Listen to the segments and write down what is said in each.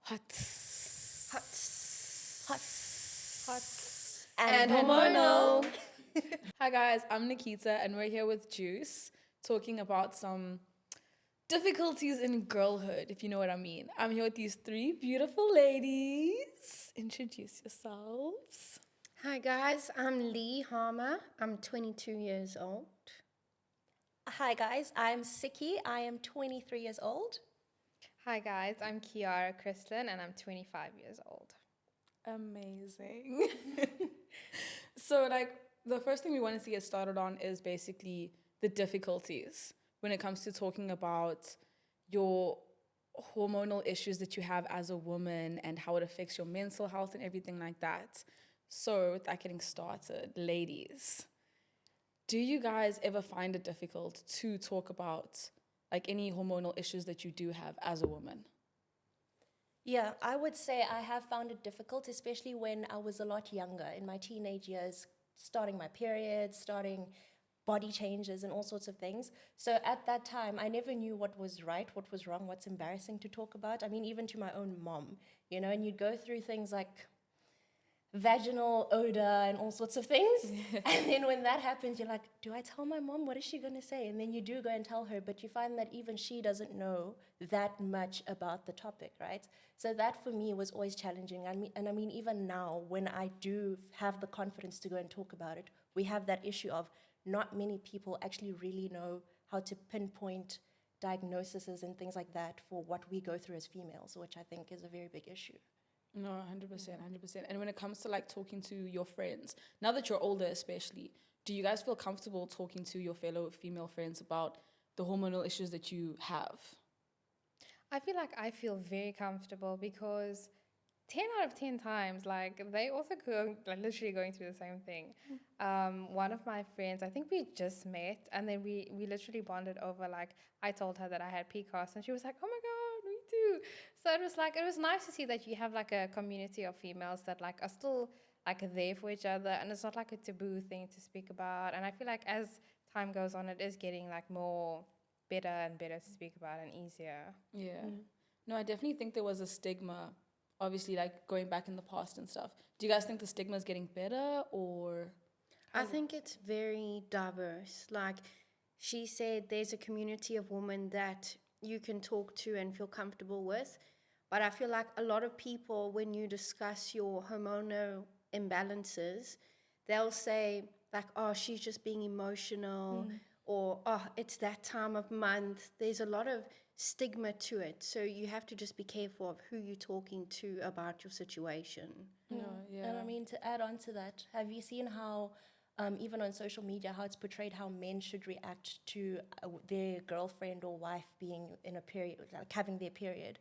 Hot. Hot. Hot. Hot. And hormonal. Hi guys, I'm Nikita and we're here with Jooce talking about some difficulties in girlhood, if you know what I mean. I'm here with these three beautiful ladies. Introduce yourselves. Hi guys, I'm Lee Harmer. I'm 22 years old. Hi guys, I'm Siki. I am 23 years old. Hi guys, I'm Kiara Kristlin and I'm 25 years old. Amazing. So the first thing we wanted to get started on is basically the difficulties when it comes to talking about your hormonal issues that you have as a woman and how it affects your mental health and everything like that. So with that getting started, ladies, do you guys ever find it difficult to talk about any hormonal issues that you do have as a woman? Yeah, I would say I have found it difficult, especially when I was a lot younger, in my teenage years, starting my period, starting body changes and all sorts of things. So at that time, I never knew what was right, what was wrong, what's embarrassing to talk about. I mean, even to my own mom, and you'd go through things like vaginal odor and all sorts of things. And then when that happens, you're like, do I tell my mom? What is she going to say? And then you do go and tell her, but you find that even she doesn't know that much about the topic, right? So that for me was always challenging. I mean, even now, when I do have the confidence to go and talk about it, we have that issue of not many people actually really know how to pinpoint diagnoses and things like that for what we go through as females, which I think is a very big issue. No, 100%, 100%. And when it comes to talking to your friends, now that you're older especially, do you guys feel comfortable talking to your fellow female friends about the hormonal issues that you have? I feel like I feel very comfortable because 10 out of 10 times, they also go, literally going through the same thing. One of my friends, I think we just met and then we literally bonded over, I told her that I had PCOS and she was like, oh my God, me too. So it was nice to see that you have a community of females that are still there for each other and it's not a taboo thing to speak about. And I feel like as time goes on, it is getting more better and better to speak about and easier. Yeah. No, I definitely think there was a stigma, obviously, going back in the past and stuff. Do you guys think the stigma is getting better or? I think it's very diverse. Like she said, there's a community of women that you can talk to and feel comfortable with. But I feel like a lot of people, when you discuss your hormonal imbalances, they'll say oh, she's just being emotional or, oh, it's that time of month. There's a lot of stigma to it. So you have to just be careful of who you're talking to about your situation. No, yeah. And I mean, to add on to that, have you seen how, even on social media, how it's portrayed how men should react to their girlfriend or wife being in a period, having their period,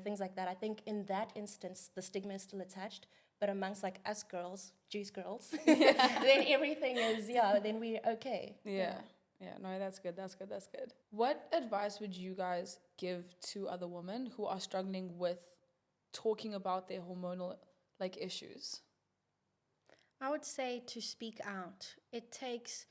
things like that. I think in that instance, the stigma is still attached, but amongst us girls, Juice girls, then everything is, then we're okay. Yeah. Yeah, no, that's good. That's good. That's good. What advice would you guys give to other women who are struggling with talking about their hormonal issues? I would say to speak out. It takes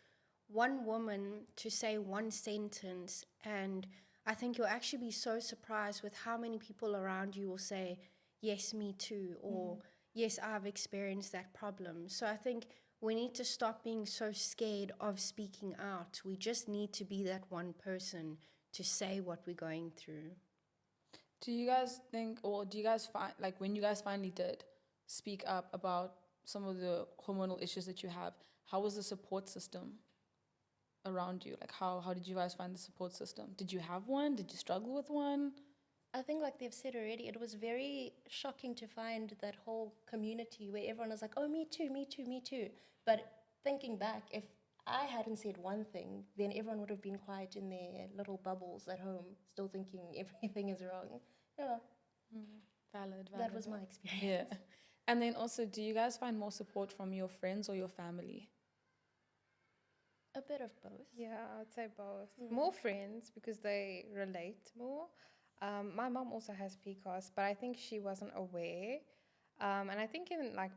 one woman to say one sentence, and I think you'll actually be so surprised with how many people around you will say, yes, me too, or yes, I've experienced that problem. So I think we need to stop being so scared of speaking out. We just need to be that one person to say what we're going through. Do you guys think, or do you guys find, when you guys finally did speak up about some of the hormonal issues that you have, how was the support system around you? How did you guys find the support system? Did you have one? Did you struggle with one? I think like they've said already, it was very shocking to find that whole community where everyone was like, oh, me too, me too, me too. But thinking back, if I hadn't said one thing, then everyone would have been quiet in their little bubbles at home, still thinking everything is wrong. Yeah. Valid. That was my experience. Yeah. And then also, do you guys find more support from your friends or your family? A bit of both. Yeah, I would say both. More friends because they relate more. My mom also has PCOS, but I think she wasn't aware. And I think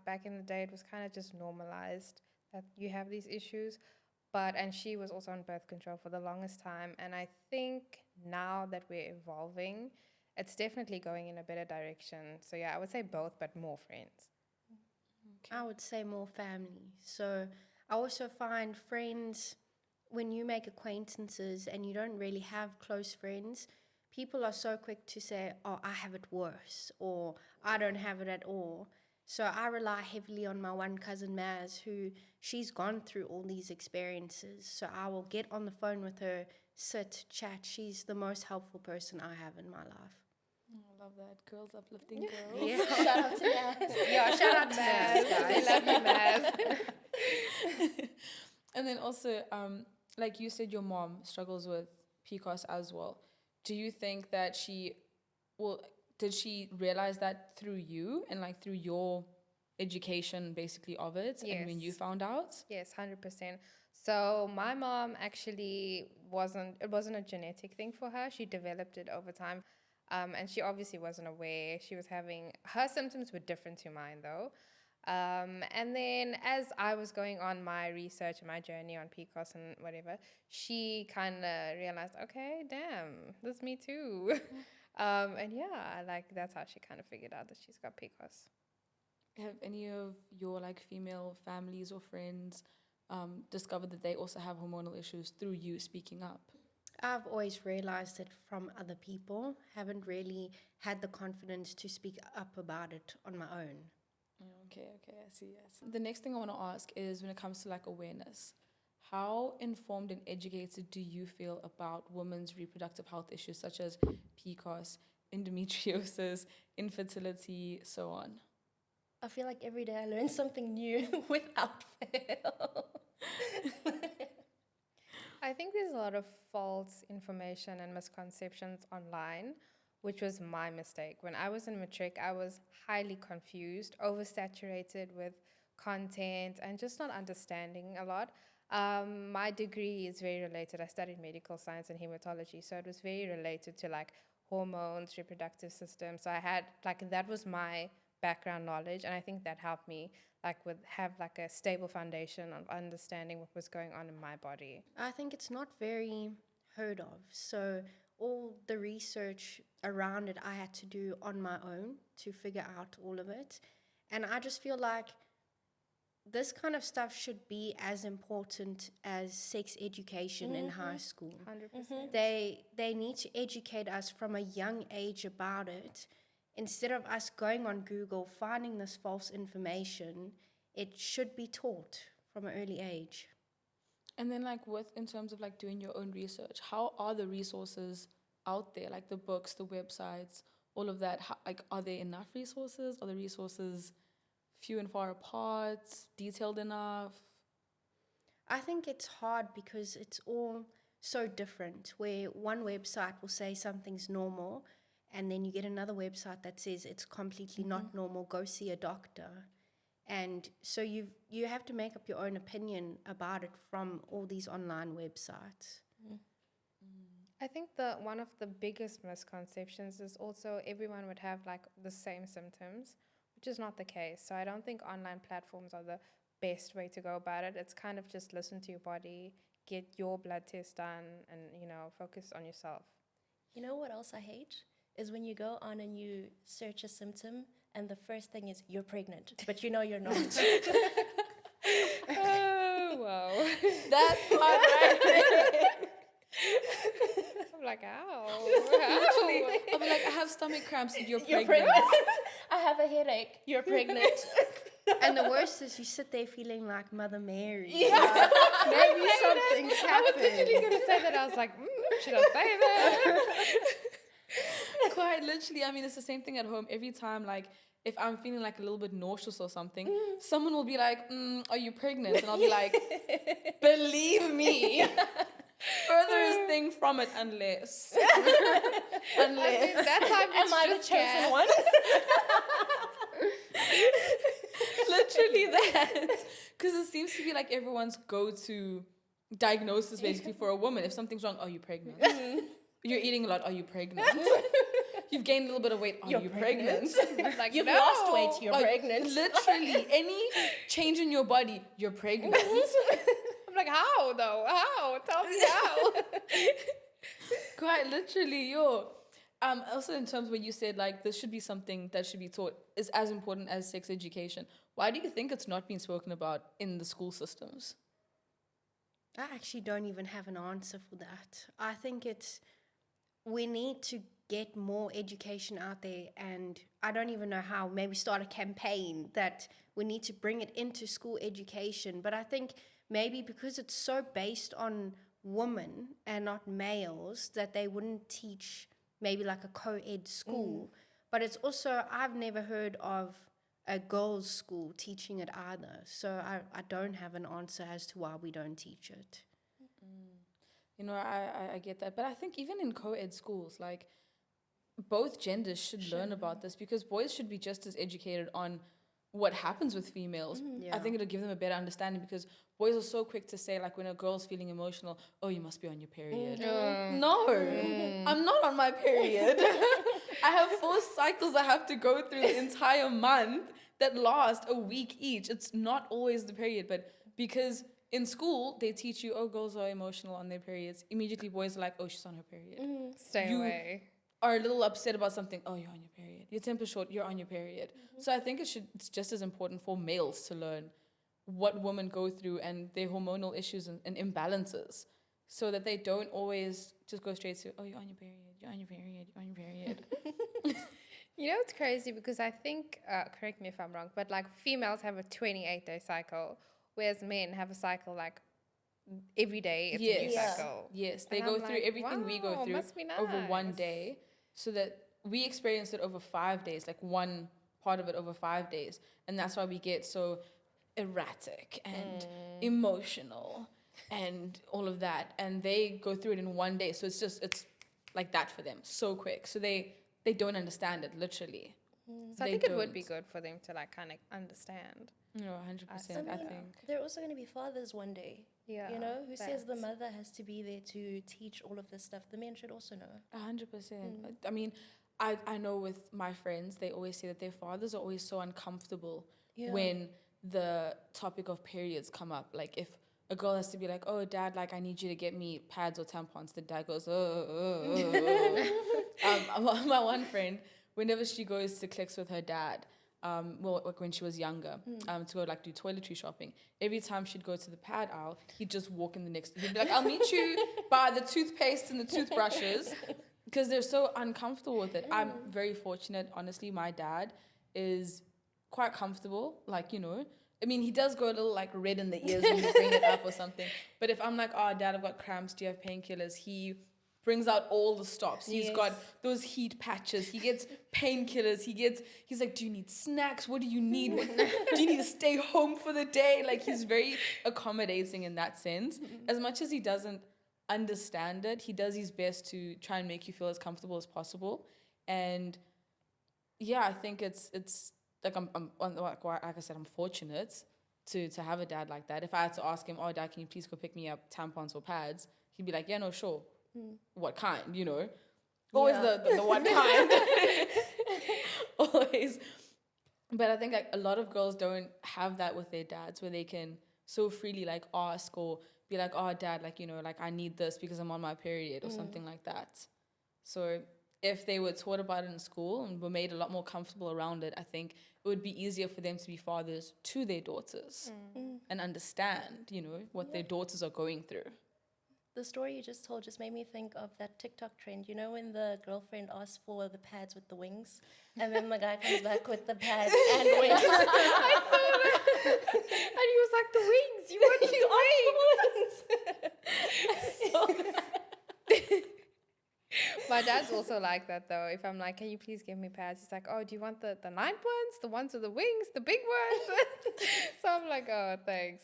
back in the day, it was kind of just normalized that you have these issues. And she was also on birth control for the longest time. And I think now that we're evolving, it's definitely going in a better direction. So yeah, I would say both, but more friends. I would say more family. So I also find friends, when you make acquaintances and you don't really have close friends, people are so quick to say, oh, I have it worse, or I don't have it at all. So I rely heavily on my one cousin Maz, who she's gone through all these experiences. So I will get on the phone with her, sit, chat. She's the most helpful person I have in my life. I love that. Girls uplifting girls. Yeah. Shout out to Naz. Yeah, shout out to Maz, We guys. love you, Maz. And then also, like you said, your mom struggles with PCOS as well. Do you think that did she realize that through you and like through your education basically of it and when you Yes. found out? Yes, 100%. So my mom actually it wasn't a genetic thing for her. She developed it over time. And she obviously wasn't aware. Her symptoms were different to mine though. And then as I was going on my research and my journey on PCOS and whatever, she kind of realized, okay, damn, this is me too. And yeah, like that's how she kind of figured out that she's got PCOS. Have any of your like female families or friends discovered that they also have hormonal issues through you speaking up? I've always realized it from other people. Haven't really had the confidence to speak up about it on my own. Okay, I see. The next thing I want to ask is when it comes to like awareness, how informed and educated do you feel about women's reproductive health issues such as PCOS, endometriosis, infertility, so on? I feel like every day I learn something new without fail. I think there's a lot of false information and misconceptions online, which was my mistake. When I was in matric, I was highly confused, oversaturated with content, and just not understanding a lot. My degree is very related. I studied medical science and hematology, so it was very related to like hormones, reproductive system. So I had that was my background knowledge, and I think that helped me have a stable foundation of understanding what was going on in my body. I think it's not very heard of. So all the research around it I had to do on my own to figure out all of it. And I just feel like this kind of stuff should be as important as sex education in high school. 100%. They need to educate us from a young age about it. Instead of us going on Google, finding this false information, it should be taught from an early age. And then in terms of like doing your own research, how are the resources out there, like the books, the websites, all of that? Are there enough resources? Are the resources few and far apart, detailed enough? I think it's hard because it's all so different, where one website will say something's normal, and then you get another website that says it's completely not normal, go see a doctor. And so you have to make up your own opinion about it from all these online websites. I think one of the biggest misconceptions is also everyone would have the same symptoms, which is not the case. So I don't think online platforms are the best way to go about it. It's kind of just listen to your body, get your blood test done, and focus on yourself. You know what else I hate? Is when you go on and you search a symptom and the first thing is you're pregnant, but you're not. Oh, wow. That part right there. I'm like, ow. Literally, I'll be like, I have stomach cramps. You're You're pregnant. pregnant. I have a headache. You're pregnant. And the worst is you sit there feeling like Mother Mary. Yeah. Like, maybe something's I was literally happened. going to say that. I was like, should I say that? Quite literally. I mean, it's the same thing at home. Every time, if I'm feeling a little bit nauseous or something, someone will be like, are you pregnant? And I'll be like, believe me. Furthest thing from it unless. I mean, that time Am I the chosen one? Literally that. Because it seems to be everyone's go-to diagnosis basically for a woman. If something's wrong, are you pregnant? You're eating a lot, are you pregnant? You've gained a little bit of weight, are you pregnant? Like, You've no. lost weight, you're Like, pregnant. Literally, any change in your body, you're pregnant. I'm like, how though? How? Tell me how. Quite literally, yo. Also in terms where you said like this should be something that should be taught is as important as sex education. Why do you think it's not being spoken about in the school systems? I actually don't even have an answer for that. I think we need to get more education out there, and I don't even know how. Maybe start a campaign that we need to bring it into school education. But I think maybe because it's so based on women and not males that they wouldn't teach maybe like a co-ed school. But it's also, I've never heard of a girls' school teaching it either. So I don't have an answer as to why we don't teach it. You know, I get that. But I think even in co-ed schools, like both genders should learn about this, because boys should be just as educated on what happens with females. I think it'll give them a better understanding, because boys are so quick to say, like, when a girl's feeling emotional, oh, you must be on your period. No, I'm not on my period. I have 4 cycles I have to go through the entire month that last a week each. It's not always the period, but because in school they teach you, oh, girls are emotional on their periods. Immediately boys are like, oh, she's on her period. Stay away. Are a little upset about something, oh, you're on your period. Your temper's short, you're on your period. So I think it's just as important for males to learn what women go through and their hormonal issues and imbalances, so that they don't always just go straight to, oh, you're on your period, you're on your period, you're on your period. You know, it's crazy because I think, correct me if I'm wrong, but like females have a 28-day cycle, whereas men have a cycle like every day it's a new cycle. Yes, they And go I'm through like, everything we go wow, through must be over one nice. day, so that we experience it over 5 days, like one part of it over 5 days. And that's why we get so erratic and emotional and all of that. And they go through it in one day. So it's like that for them, so quick. So they don't understand it, literally. So I They think it would be don't. good for them to like kind of understand. No, 100%, I think. They're also going to be fathers one day. Yeah, You know, who says the facts. mother has to be there to teach all of this stuff? The men should also know. 100%. I mean, I know with my friends, they always say that their fathers are always so uncomfortable when the topic of periods come up. Like if a girl has to be like, oh, dad, like I need you to get me pads or tampons, the dad goes, my one friend, whenever she goes to Clicks with her dad, well, like when she was younger, to go like do toiletry shopping, every time she'd go to the pad aisle, he'd just walk in the next, he'd be like, I'll meet you by the toothpaste and the toothbrushes, because they're so uncomfortable with it. I'm very fortunate, honestly. My dad is quite comfortable, like, you know, I mean, he does go a little like red in the ears when you bring it up or something, but if I'm like, oh, dad, I've got cramps, do you have painkillers? He brings out all the stops. He's got those heat patches. He gets painkillers. He's like, do you need snacks? What do you need? Do you need to stay home for the day? Like, he's very accommodating in that sense. As much as he doesn't understand it, he does his best to try and make you feel as comfortable as possible. And yeah, I think it's like like I said, I'm fortunate to have a dad like that. If I had to ask him, oh, dad, can you please go pick me up tampons or pads? He'd be like, yeah, no, sure. What kind, you know? Always the what kind. Always. But I think like a lot of girls don't have that with their dads, where they can so freely like ask or be like, oh, dad, like, you know, like I need this because I'm on my period or something like that. So if they were taught about it in school and were made a lot more comfortable around it, I think it would be easier for them to be fathers to their daughters and understand, you know, what their daughters are going through. The story you just told just made me think of that TikTok trend. You know, when the girlfriend asks for the pads with the wings, and then the guy comes back with the pads and wings. I saw that. And he was like, the wings, you want the wings. My dad's also like that though. If I'm like, can you please give me pads? He's like, oh, do you want the 9 ones? The ones with the wings? The big ones? So I'm like, oh, thanks.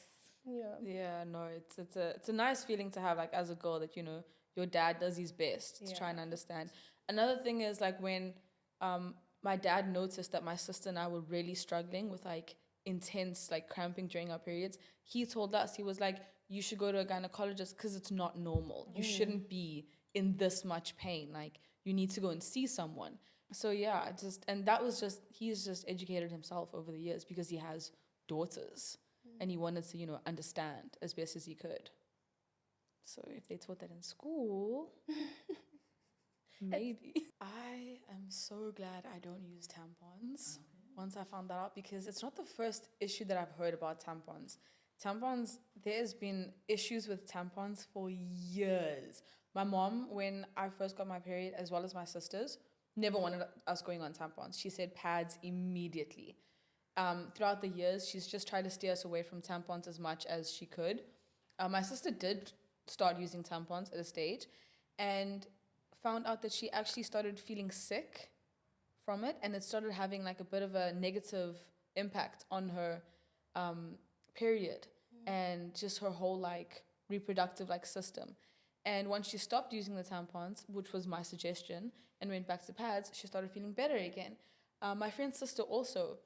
Yeah, no, it's a nice feeling to have, like, as a girl, that, you know, your dad does his best to try and understand. Another thing is like when my dad noticed that my sister and I were really struggling with like intense like cramping during our periods, he told us, he was like, you should go to a gynecologist because it's not normal. You shouldn't be in this much pain. Like, you need to go and see someone. So yeah, he's just educated himself over the years because he has daughters. And he wanted to, you know, understand as best as he could. So if they taught that in school, maybe. I am so glad I don't use tampons once I found that out, because it's not the first issue that I've heard about tampons. Tampons, there's been issues with tampons for years. My mom, when I first got my period, as well as my sisters, never wanted us going on tampons. She said pads immediately. Throughout the years, she's just tried to steer us away from tampons as much as she could. My sister did start using tampons at a stage and found out that she actually started feeling sick from it, and it started having like a bit of a negative impact on her period and just her whole like reproductive like system. And once she stopped using the tampons, which was my suggestion, and went back to pads, she started feeling better again. My friend's sister also,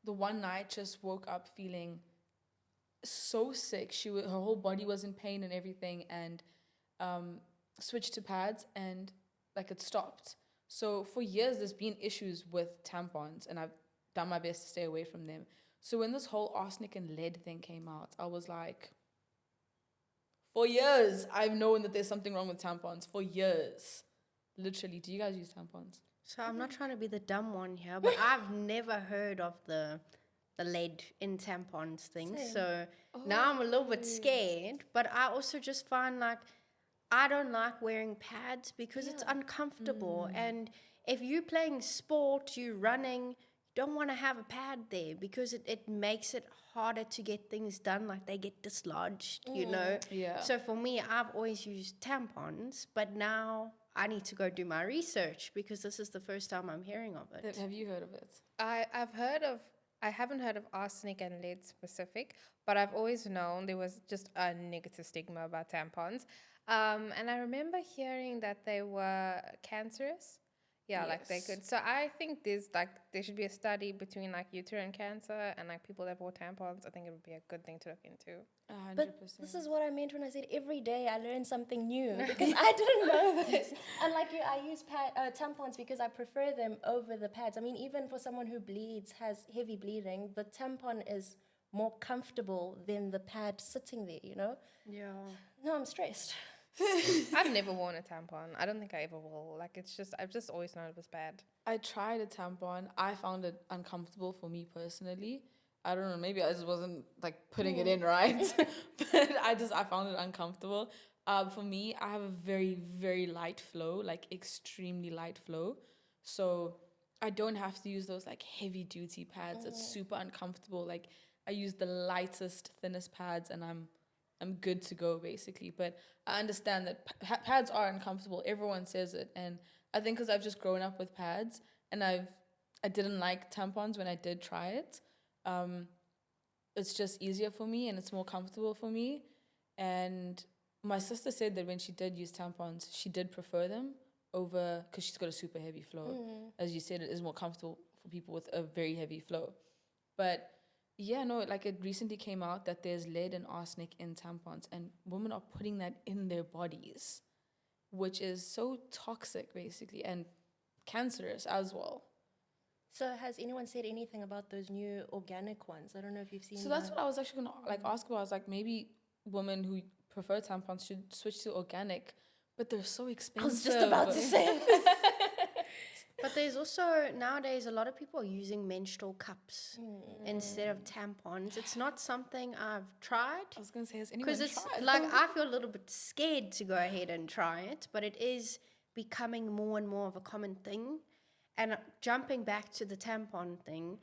the one night just woke up feeling so sick. Her whole body was in pain and everything, and switched to pads, and like it stopped. So for years, there's been issues with tampons, and I've done my best to stay away from them. So when this whole arsenic and lead thing came out, I was like, for years, I've known that there's something wrong with tampons. For years. Literally. Do you guys use tampons? So I'm not trying to be the dumb one here, but I've never heard of the lead in tampons thing. Same. So now I'm a little bit scared, but I also just find like I don't like wearing pads because it's uncomfortable. And if you're playing sport, you're running, you don't want to have a pad there because it makes it harder to get things done, like they get dislodged, you know? Yeah. So for me, I've always used tampons, but now I need to go do my research because this is the first time I'm hearing of it. Have you heard of it? I haven't heard of arsenic and lead specific, but I've always known there was just a negative stigma about tampons. And I remember hearing that they were cancerous. Yeah, like they Yes. could. So I think there should be a study between like uterine cancer and like people that wore tampons. I think it would be a good thing to look into. 100%. But this is what I meant when I said every day I learn something new, because I didn't know this. And like you, I use tampons because I prefer them over the pads. I mean, even for someone who bleeds, has heavy bleeding, the tampon is more comfortable than the pad sitting there, you know? Yeah. No, I'm stressed. I've never worn a tampon. I don't think I ever will. Like I've just always known it was bad. I tried a tampon. I found it uncomfortable for me personally. I don't know, maybe I just wasn't like putting it in right. But I found it uncomfortable. For me, I have a very, very light flow, like extremely light flow. So I don't have to use those like heavy duty pads. It's super uncomfortable. Like I use the lightest, thinnest pads, and I'm good to go basically. But I understand that pads are uncomfortable. Everyone says it, and I think because I've just grown up with pads, and I didn't like tampons when I did try it. It's just easier for me, and it's more comfortable for me. And my sister said that when she did use tampons, she did prefer them over, because she's got a super heavy flow. As you said, it is more comfortable for people with a very heavy flow. But yeah, no, like it recently came out that there's lead and arsenic in tampons, and women are putting that in their bodies, which is so toxic basically, and cancerous as well. So has anyone said anything about those new organic ones? I don't know if you've seen So that's what I was actually gonna like ask about. I was like, maybe women who prefer tampons should switch to organic, but they're so expensive. I was just about to say. But there's also nowadays a lot of people are using menstrual cups instead of tampons. It's not something I've tried I was gonna say, has anyone because it's tried? like I feel a little bit scared to go ahead and try it, but it is becoming more and more of a common thing. And jumping back to the tampon thing,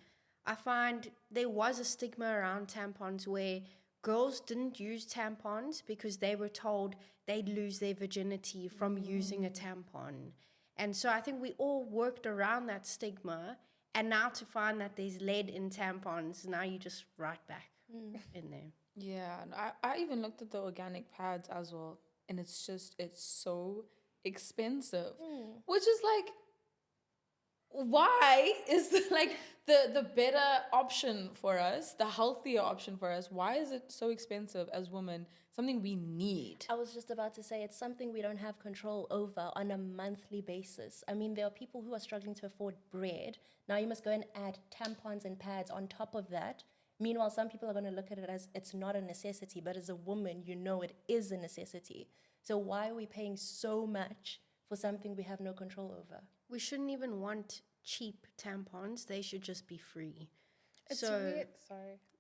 I find there was a stigma around tampons where girls didn't use tampons because they were told they'd lose their virginity from using a tampon. And so I think we all worked around that stigma, and now to find that there's lead in tampons, now you just right back in there. Yeah, and I even looked at the organic pads as well, and it's so expensive, which is like, why is the better option for us, the healthier option for us? Why is it so expensive as women? Something we need. I was just about to say it's something we don't have control over on a monthly basis. I mean, there are people who are struggling to afford bread. Now you must go and add tampons and pads on top of that. Meanwhile, some people are going to look at it as it's not a necessity, but as a woman, you know it is a necessity. So why are we paying so much for something we have no control over. We shouldn't even want cheap tampons. They should just be free. It's So, weird.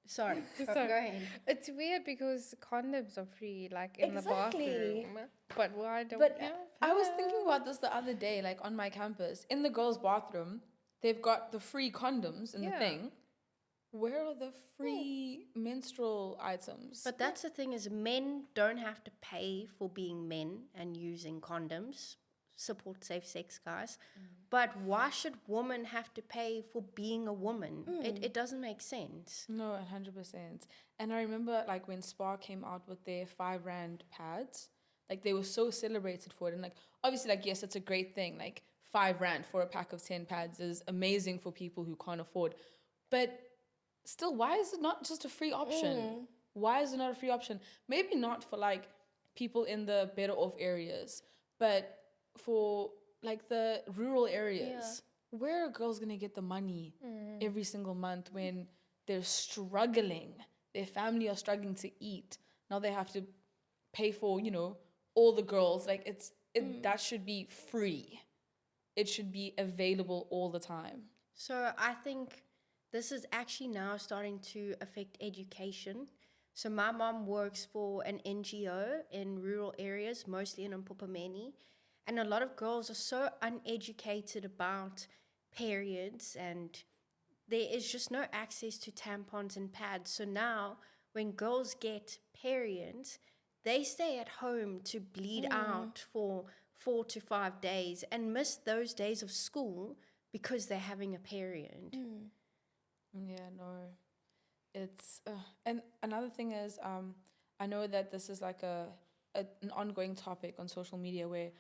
Sorry. go ahead. It's weird because condoms are free, like in Exactly. the bathroom. But why don't But we have I was thinking about this the other day, like on my campus, in the girls' bathroom, they've got the free condoms in the Yeah. thing. Where are the free menstrual items? But that's the thing is men don't have to pay for being men and using condoms. Support safe sex, guys. But why should women have to pay for being a woman? It doesn't make sense. No, 100%. And I remember like when Spa came out with their 5 Rand pads, like they were so celebrated for it. And like obviously like yes, it's a great thing. Like 5 Rand for a pack of 10 pads is amazing for people who can't afford. But still, why is it not just a free option? Why is it not a free option? Maybe not for like people in the better off areas, but for like the rural areas, where are girls gonna get the money every single month when they're struggling? Their family are struggling to eat. Now they have to pay for, you know, all the girls. Like that should be free. It should be available all the time. So I think this is actually now starting to affect education. So my mom works for an NGO in rural areas, mostly in Mpopameni. And a lot of girls are so uneducated about periods and there is just no access to tampons and pads. So now when girls get periods, they stay at home to bleed out for 4 to 5 days and miss those days of school because they're having a period. Yeah, no. It's and another thing is I know that this is like an ongoing topic on social media where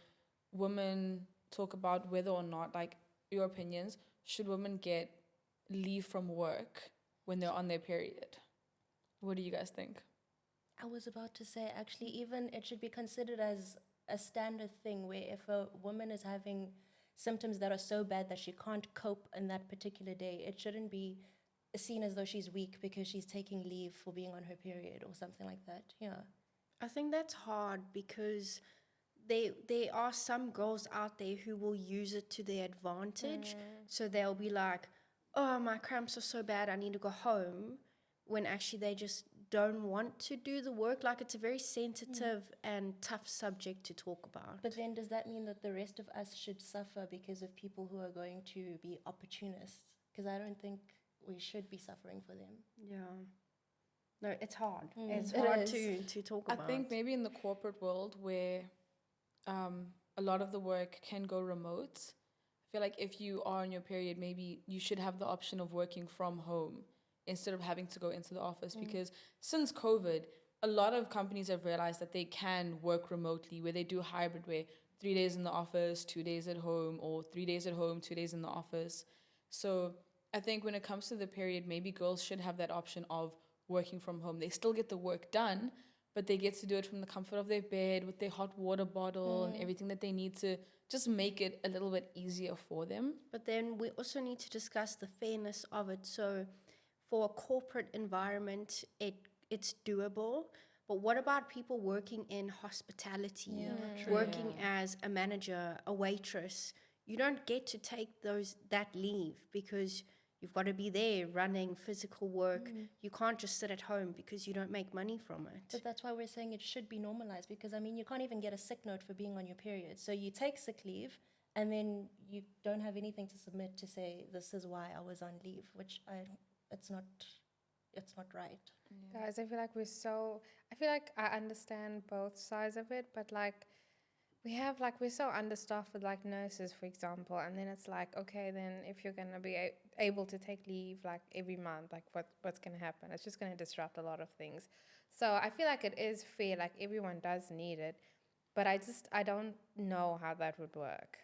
women talk about whether or not, like, your opinions, should women get leave from work when they're on their period? What do you guys think? I was about to say, actually, even it should be considered as a standard thing where if a woman is having symptoms that are so bad that she can't cope in that particular day, it shouldn't be seen as though she's weak because she's taking leave for being on her period or something like that. Yeah. I think that's hard because there are some girls out there who will use it to their advantage. So they'll be like, oh, my cramps are so bad, I need to go home, when actually they just don't want to do the work. Like, it's a very sensitive and tough subject to talk about. But then does that mean that the rest of us should suffer because of people who are going to be opportunists? Because I don't think we should be suffering for them. Yeah. No, it's hard. It's It hard is. to talk I about. think maybe in the corporate world where a lot of the work can go remote, I feel like if you are on your period, maybe you should have the option of working from home instead of having to go into the office. Because since COVID, a lot of companies have realized that they can work remotely, where they do hybrid, where 3 days in the office, 2 days at home, or 3 days at home, 2 days in the office. So I think when it comes to the period, maybe girls should have that option of working from home. They still get the work done, but they get to do it from the comfort of their bed with their hot water bottle and everything that they need to just make it a little bit easier for them. But then we also need to discuss the fairness of it. So for a corporate environment, it's doable. But what about people working in hospitality, working as a manager, a waitress? You don't get to take that leave because you've got to be there running physical work. You can't just sit at home because you don't make money from it. But that's why we're saying it should be normalized because, I mean, you can't even get a sick note for being on your period. So you take sick leave and then you don't have anything to submit to say, this is why I was on leave, which it's not right. Guys, I feel like I understand both sides of it, but like we're so understaffed with like nurses, for example, and then it's like, okay, then if you're gonna be able to take leave like every month, like what's gonna happen? It's just gonna disrupt a lot of things. So I feel like it is fair, like everyone does need it, but I don't know how that would work.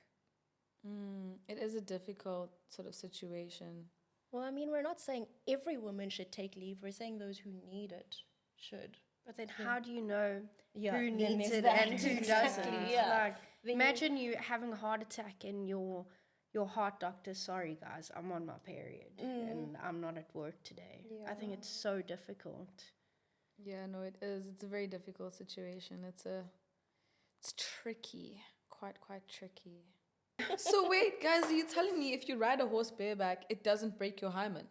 It is a difficult sort of situation. Well, I mean, we're not saying every woman should take leave. We're saying those who need it should. But then how do you know Yeah, who then needs there's it that. and who Exactly, doesn't? yeah. Like, Then imagine you having a heart attack and your heart doctor, sorry guys, I'm on my period and I'm not at work today. I think it's so difficult. Yeah, no, it is. It's a very difficult situation. It's tricky. quite tricky. So wait, guys, are you telling me if you ride a horse bareback, it doesn't break your hymen?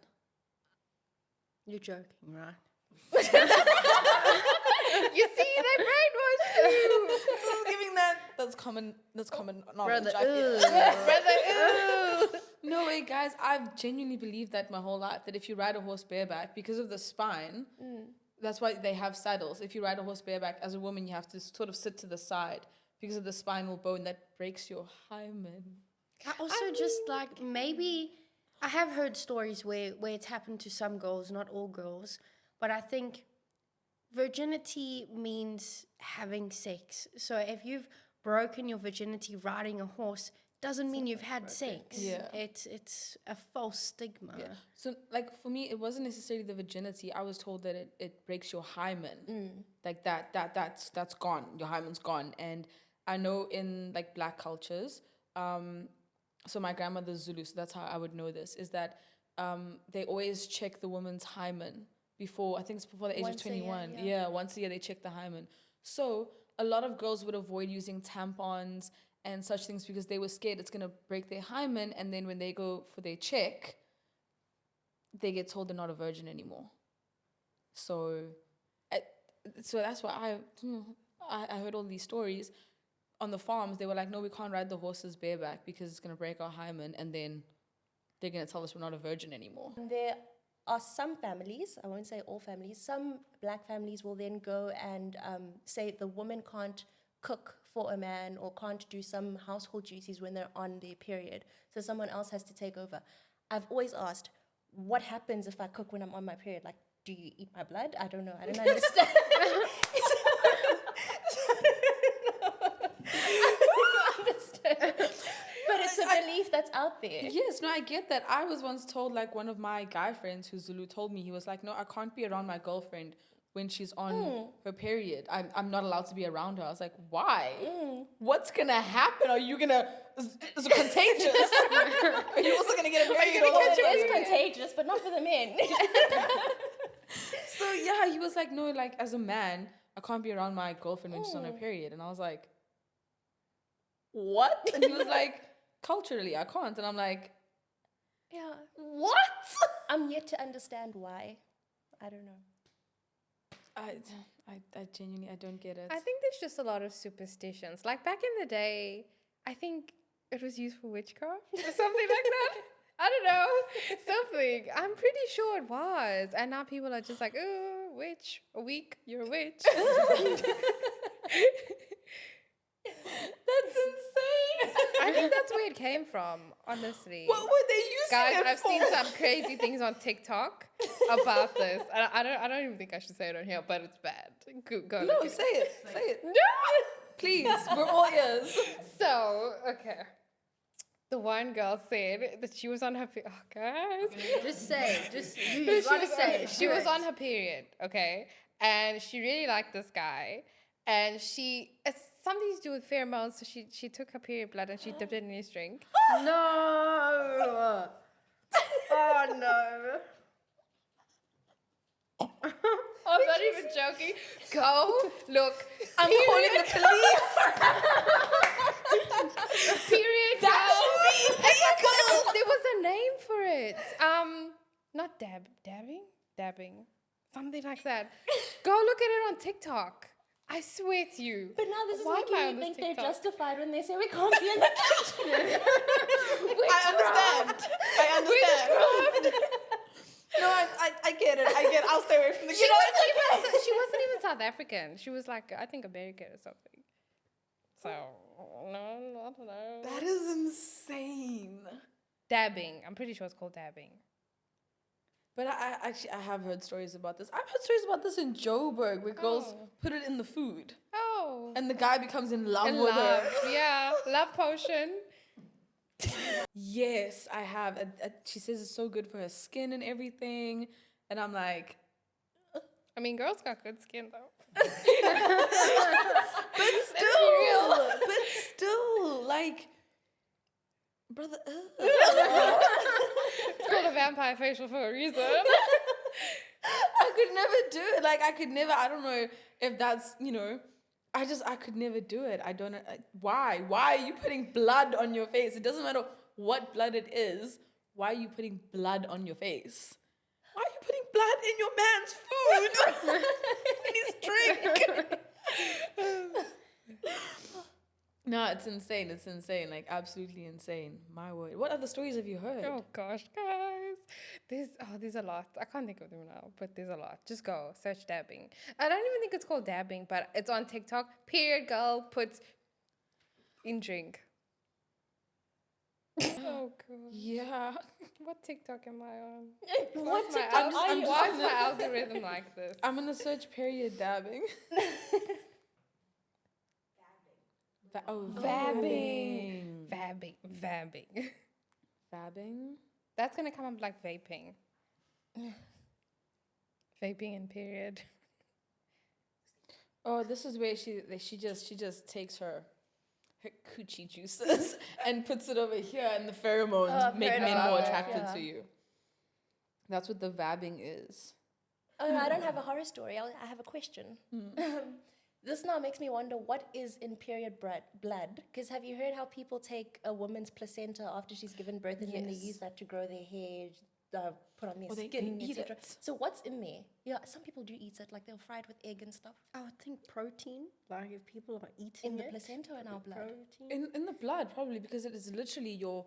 You're joking, right? You see, they brainwash you. Giving that's common knowledge. Brother, I feel. Brother, ooh. No way, guys. I've genuinely believed that my whole life, that if you ride a horse bareback, because of the spine, that's why they have saddles. If you ride a horse bareback, as a woman, you have to sort of sit to the side because of the spinal bone that breaks your hymen. I also maybe I have heard stories where it's happened to some girls, not all girls, but I think virginity means having sex. So if you've broken your virginity riding a horse, doesn't mean you've had sex. Yeah. It's a false stigma. Yeah. So, like, for me, it wasn't necessarily the virginity. I was told that it breaks your hymen. Like, that's gone. Your hymen's gone. And I know in, like, black cultures, so my grandmother's Zulu, so that's how I would know this, is that they always check the woman's hymen before, I think it's before the age Once of a year, 21. yeah. Once a year they check the hymen. So a lot of girls would avoid using tampons and such things because they were scared it's going to break their hymen, and then when they go for their check, they get told they're not a virgin anymore. So that's why I heard all these stories. On the farms, they were like, no, we can't ride the horses bareback because it's going to break our hymen, and then they're going to tell us we're not a virgin anymore. There are some families, I won't say all families, some black families will then go and say the woman can't cook for a man or can't do some household duties when they're on their period. So someone else has to take over. I've always asked, what happens if I cook when I'm on my period? Like, do you eat my blood? I don't know. I don't understand. But it's a belief that's out there. Yes, no, I get that. I was once told, like, one of my guy friends who's Zulu told me, he was like, no, I can't be around my girlfriend when she's on her period. I'm not allowed to be around her. I was like, why? What's going to happen? Are you going to... Is it contagious? Are you also going to get a period? It is contagious, but not for the men. So, yeah, he was like, no, like, as a man, I can't be around my girlfriend when she's on her period. And I was like, what? And he was like, culturally, I can't. And I'm like, Yeah. what? I'm yet to understand why. I don't know. I genuinely, I don't get it. I think there's just a lot of superstitions. Like back in the day, I think it was used for witchcraft or something like that. I don't know. Something. I'm pretty sure it was. And now people are just like, oh, witch, a week, you're a witch. That's insane. I think that's where it came from, honestly. What were they using Guys, it I've for? seen some crazy things on TikTok about this. I don't even think I should say it on here, but it's bad. Go No, look it say it. Say it. No! Please, we're all ears. So, okay. The one girl said that she was on her oh guys. Just say, you No, gotta say it. she was on her period, okay? And she really liked this guy. And it's something to do with pheromones, so she took her period blood and she dipped it in his drink. No. Oh no. I'm not even joking. Go look. I'm calling the police. Period. That girl. should be illegal. There was a name for it. Not dabbing, something like that. Go look at it on TikTok. I swear to you. But now this is Why am I making on me this think they're TikTok? justified when they say we can't be in the kitchen. I understand. No, I get it. I'll stay away from the kitchen. She wasn't even South African. She was like, I think American or something. So, no, I don't know. That is insane. Dabbing. I'm pretty sure it's called dabbing. But I have heard stories about this. I've heard stories about this in Joburg where girls put it in the food. Oh. And the guy becomes in love And with love. her. Yeah. Love potion. Yes, I have. She says it's so good for her skin and everything. And I'm like, I mean, girls got good skin though. but still, like, brother. It's called a vampire facial for a reason. I could never do it. Like, I don't know if that's, I could never do it. I don't know. Why? Why are you putting blood on your face? It doesn't matter what blood it is. Why are you putting blood on your face? Why are you putting blood in your man's food? in his drink? No, it's insane. It's insane. Like, absolutely insane. My word. What other stories have you heard? Oh gosh, guys. There's a lot. I can't think of them now, but there's a lot. Just go search dabbing. I don't even think it's called dabbing, but it's on TikTok. Period girl puts in drink. Oh god. Yeah. What TikTok am I on? What my TikTok are you Why on? is my algorithm like this? I'm going to search period dabbing. Vabbing. Vabbing. Vabbing. Vabbing? That's gonna come up like vaping. Vaping and period. Oh, this is where she just takes her coochie juices and puts it over here, and the pheromones make men more attracted to you. That's what the vabbing is. Oh, no, I don't have a horror story. I have a question. This now makes me wonder, what is in period blood? Because have you heard how people take a woman's placenta after she's given birth and then they use that to grow their hair, put on their skin, etc. So what's in there? Yeah, some people do eat it, like they'll fry it with egg and stuff. I would think protein, like if people are eating In the it, placenta or in our blood? protein. In the blood, probably, because it is literally your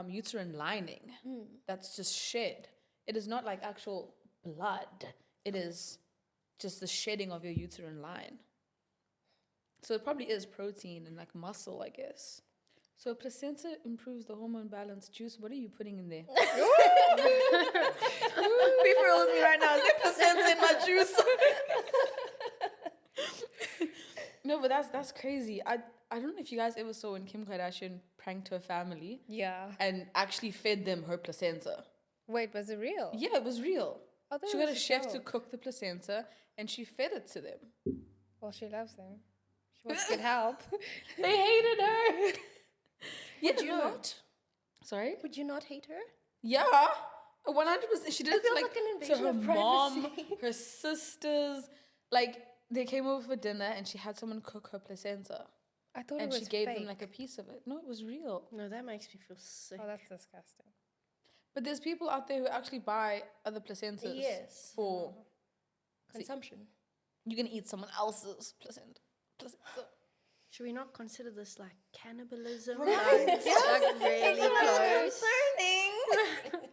uterine lining that's just shed. It is not like actual blood. It is just the shedding of your uterine line. So it probably is protein and like muscle, I guess. So placenta improves the hormone balance. Jooce, what are you putting in there? Be for real with me right now. Is there placenta in my juice? No, but that's crazy. I don't know if you guys ever saw when Kim Kardashian pranked her family Yeah. and actually fed them her placenta. Wait, was it real? Yeah, it was real. I thought She it got a was chef to joke. cook the placenta and she fed it to them. Well, she loves them. She wants good help. They hated her. Would you not? Sorry? Would you not hate her? Yeah, 100%. She did it feels to, like an to invasion her of mom, privacy. her sisters. Like, they came over for dinner and she had someone cook her placenta. I thought And it she was gave fake. them like a piece of it. No, it was real. No, that makes me feel sick. Oh, that's disgusting. But there's people out there who actually buy other placentas Yes. for... Consumption. You can eat someone else's placenta. Should we not consider this like cannibalism? Right. Like, like really close. Concerning.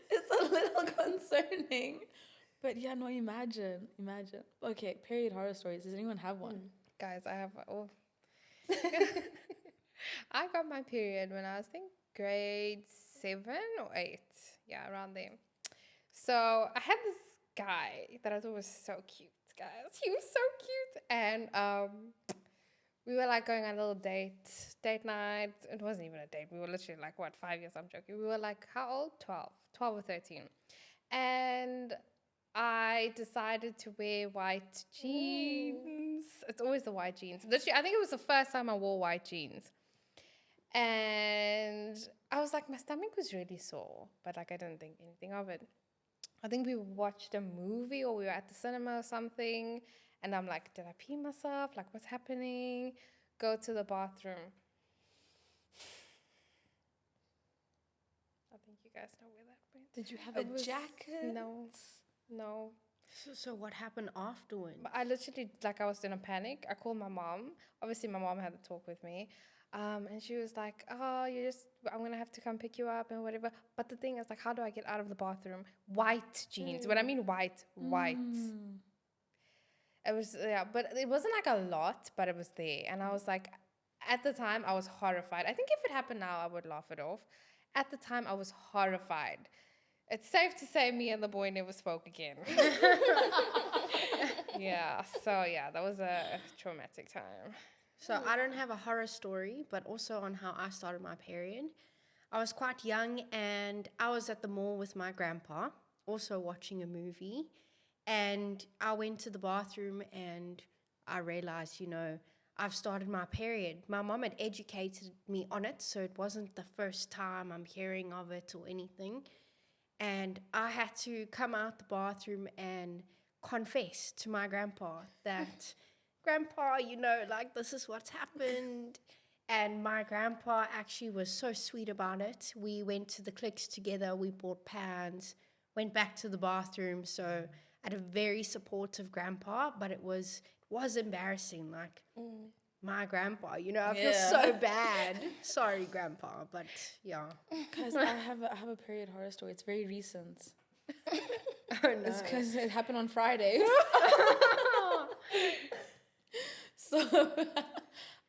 It's a little concerning. But yeah, no, imagine. Okay, period horror stories. Does anyone have one? Guys, I have... Oh. I got my period when I was, I think, grade 7 or 8. Yeah, around there. So I had this guy that I thought was so cute, guys. He was so cute. And we were like going on a little date night. It wasn't even a date. We were literally like, 5 years? I'm joking. We were like, how old? 12 or 13. And I decided to wear white jeans. It's always the white jeans. Literally, I think it was the first time I wore white jeans. And I was like, my stomach was really sore, but like I didn't think anything of it. I think we watched a movie or we were at the cinema or something. And I'm like, did I pee myself? Like, what's happening? Go to the bathroom. I think you guys know where that went. Did you have It a was- jacket? No. So what happened afterward? But I literally, like, I was in a panic. I called my mom. Obviously, my mom had to talk with me. And she was like, oh, I'm going to have to come pick you up and whatever. But the thing is, like, how do I get out of the bathroom? White jeans. When I mean white. It was, yeah, but it wasn't like a lot, but it was there. And I was like, at the time, I was horrified. I think if it happened now, I would laugh it off. At the time, I was horrified. It's safe to say me and the boy never spoke again. Yeah, so yeah, that was a traumatic time. So I don't have a horror story, but also on how I started my period. I was quite young and I was at the mall with my grandpa, also watching a movie. And I went to the bathroom and I realized, I've started my period. My mom had educated me on it, so it wasn't the first time I'm hearing of it or anything. And I had to come out the bathroom and confess to my grandpa that Grandpa, like this is what's happened. And my grandpa actually was so sweet about it. We went to the clicks together, we bought pans, went back to the bathroom. So I had a very supportive grandpa, but it was embarrassing. Like my grandpa, I feel so bad. Sorry, grandpa, but yeah. Guys, I have a period horror story. It's very recent. Oh no. It's because it happened on Friday. So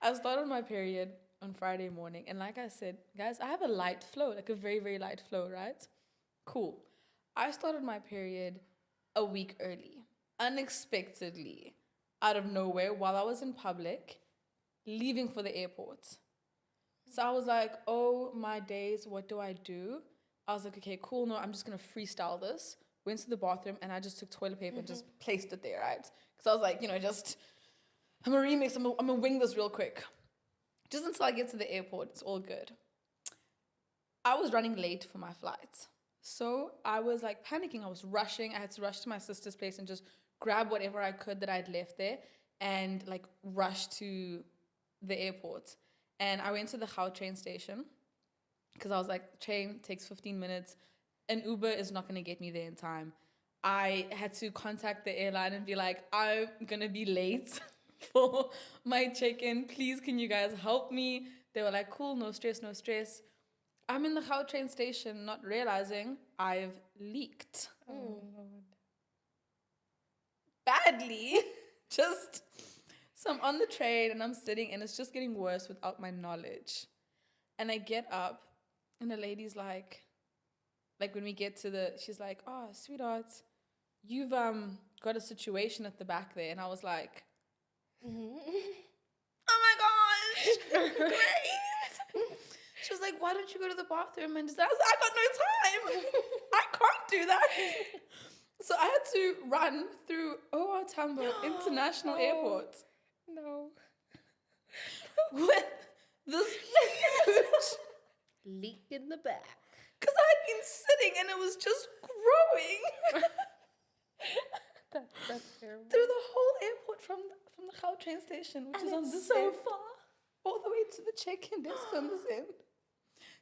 I started my period on Friday morning. And like I said, guys, I have a light flow, like a very, very light flow, right? Cool. I started my period a week early, unexpectedly, out of nowhere, while I was in public, leaving for the airport. So I was like, oh my days, what do I do? I was like, okay, cool, no, I'm just going to freestyle this. Went to the bathroom and I just took toilet paper and just placed it there, right? Because I was like, I'm a remix, I'm gonna wing this real quick. Just until I get to the airport, it's all good. I was running late for my flight. So I was like panicking, I was rushing. I had to rush to my sister's place and just grab whatever I could that I'd left there and like rush to the airport. And I went to the Gautrain station because I was like, train takes 15 minutes. An Uber is not gonna get me there in time. I had to contact the airline and be like, I'm gonna be late for my check-in. Please, can you guys help me? They were like, cool, no stress, no stress. I'm in the Gautrain station, not realizing I've leaked. Oh, Lord. Badly. So I'm on the train and I'm sitting and it's just getting worse without my knowledge. And I get up and the lady's like when we get to she's like, oh, sweetheart, you've got a situation at the back there. And I was like, oh my gosh, great. She was like, why don't you go to the bathroom? And I was like, I got no time. I can't do that. So I had to run through OR Tambo International Airport. No. With this huge Leak in the back. because I had been sitting and it was just growing That's terrible. through the whole airport from the Gautrain station, which is on this end, far. all the way to the check-in desk on this end.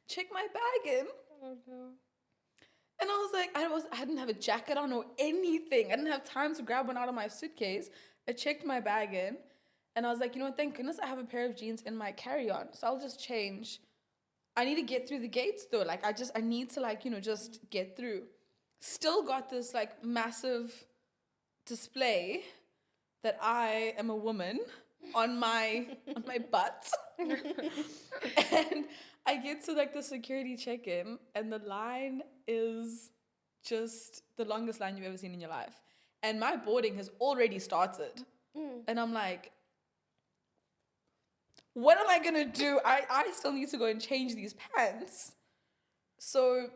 Check my bag in. Oh no. And I was like, I didn't have a jacket on or anything. I didn't have time to grab one out of my suitcase. I checked my bag in and I was like, thank goodness I have a pair of jeans in my carry-on. So I'll just change. I need to get through the gates though. Like I need to just get through. Still got this like massive display that I am a woman on my butt. And I get to like the security check-in and the line is just the longest line you've ever seen in your life. And my boarding has already started. And I'm like, what am I gonna do? I still need to go and change these pants. So,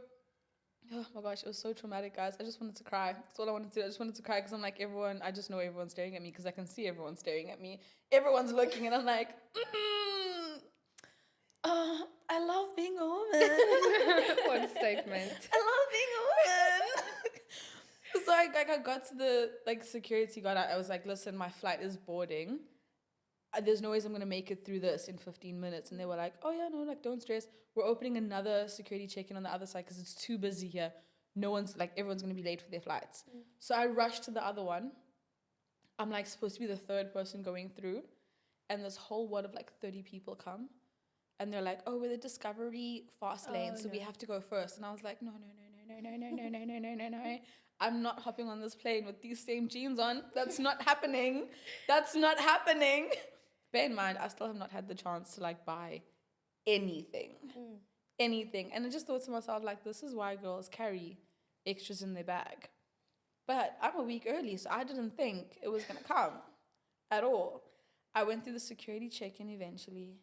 oh my gosh, it was so traumatic, guys. I just wanted to cry. That's all I wanted to do. I just wanted to cry because I'm like, I just know everyone's staring at me because I can see everyone staring at me. Everyone's looking and I'm like, I love being a woman. What statement. I love being a woman. So I got to the security guard. I was like, listen, my flight is boarding. There's no ways I'm gonna make it through this in 15 minutes. And they were like, oh yeah, no, don't stress. We're opening another security check-in on the other side because it's too busy here. Everyone's gonna be late for their flights. So I rushed to the other one. I'm supposed to be the third person going through, and this whole wad of 30 people come. And they're like, oh, we're the Discovery fast lane, so we have to go first. And I was like, no. I'm not hopping on this plane with these same jeans on. That's not happening. That's not happening. Bear in mind, I still have not had the chance to buy anything. Anything. And I just thought to myself, this is why girls carry extras in their bag. But I'm a week early, so I didn't think it was going to come at all. I went through the security check-in eventually.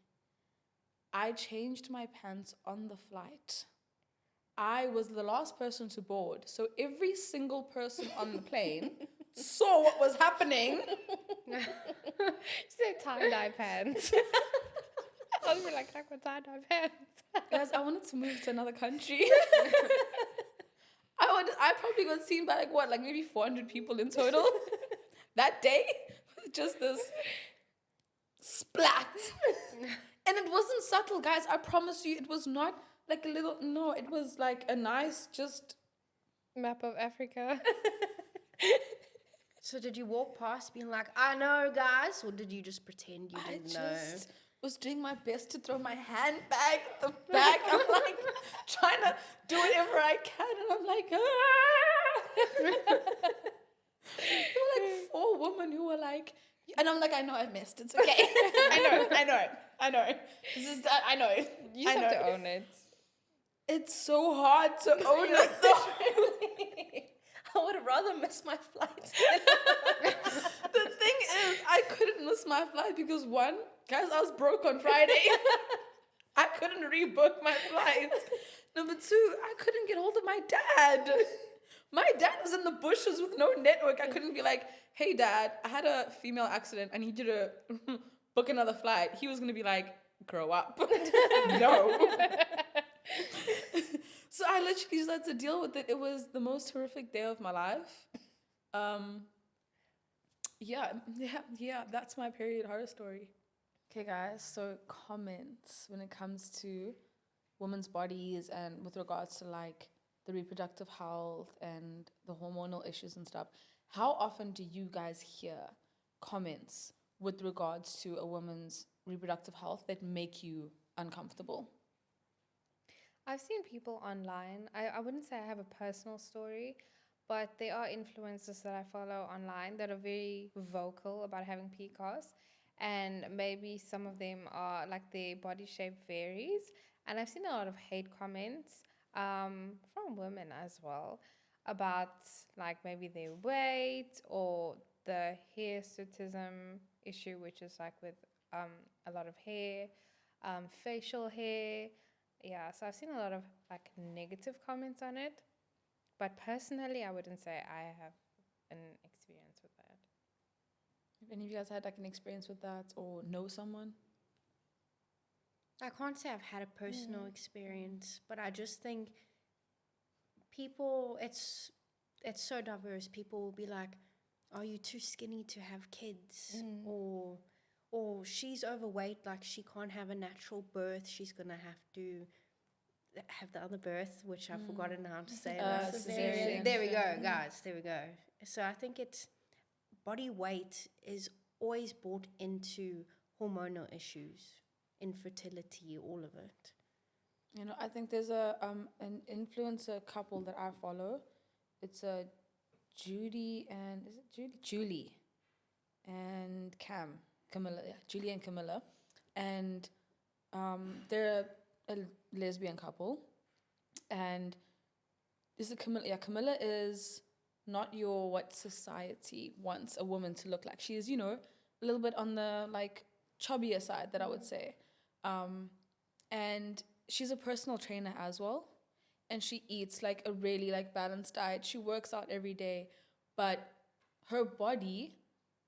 I changed my pants on the flight. I was the last person to board, so every single person on the plane saw what was happening. She said tie-dye pants. I was like what tie-dye pants? Guys, I wanted to move to another country. I probably got seen by maybe 400 people in total that day. just this splat. And it wasn't subtle, guys. I promise you, it was not like a little, no, it was like a nice, just, Map of Africa. So did you walk past being like, I know, guys? Or did you just pretend you I didn't know? just was doing my best to throw my hand back at the back. I'm like trying to do whatever I can, and I'm like, ah. There were like 4 women who were like, and I'm like, I know I missed. It's okay. I know. This is that. I know. You just have to own it. It's so hard to own it though. I would rather miss my flight. The thing is, I couldn't miss my flight because 1, guys, I was broke on Friday. I couldn't rebook my flight. Number 2, I couldn't get hold of my dad. My dad was in the bushes with no network. I couldn't be like, hey, Dad, I had a female accident. I need you to book another flight. He was going to be like, grow up. No. So I literally just had to deal with it. It was the most horrific day of my life. Yeah, that's my period horror story. Okay, guys, so comments when it comes to women's bodies and with regards to like the reproductive health and the hormonal issues and stuff. How often do you guys hear comments with regards to a woman's reproductive health that make you uncomfortable? I've seen people online. I wouldn't say I have a personal story, but there are influencers that I follow online that are very vocal about having PCOS. And maybe some of them are like their body shape varies. And I've seen a lot of hate comments from women as well about like maybe their weight or the hirsutism issue, which is like with a lot of hair, facial hair. Yeah, so I've seen a lot of like negative comments on it, but personally, I wouldn't say I have an experience with that. Have any of you guys had like an experience with that or know someone? I can't say I've had a personal experience, but I just think people, it's so diverse. People will be like, are you too skinny to have kids? Or she's overweight, like she can't have a natural birth. She's going to have to have the other birth, which I've forgotten how to say. Cesarean. There we go, guys. There we go. So I think it's body weight is always brought into hormonal issues, infertility, all of it. You know, I think there's a an influencer couple that I follow. It's a Julie and Julie and Camilla, yeah, Julie and Camilla, and they're a lesbian couple, and this is Camilla. Yeah, Camilla is not your what society wants a woman to look like. She is, you know, a little bit on the like chubbier side that I would say, and she's a personal trainer as well, and she eats like a really like balanced diet. She works out every day, but her body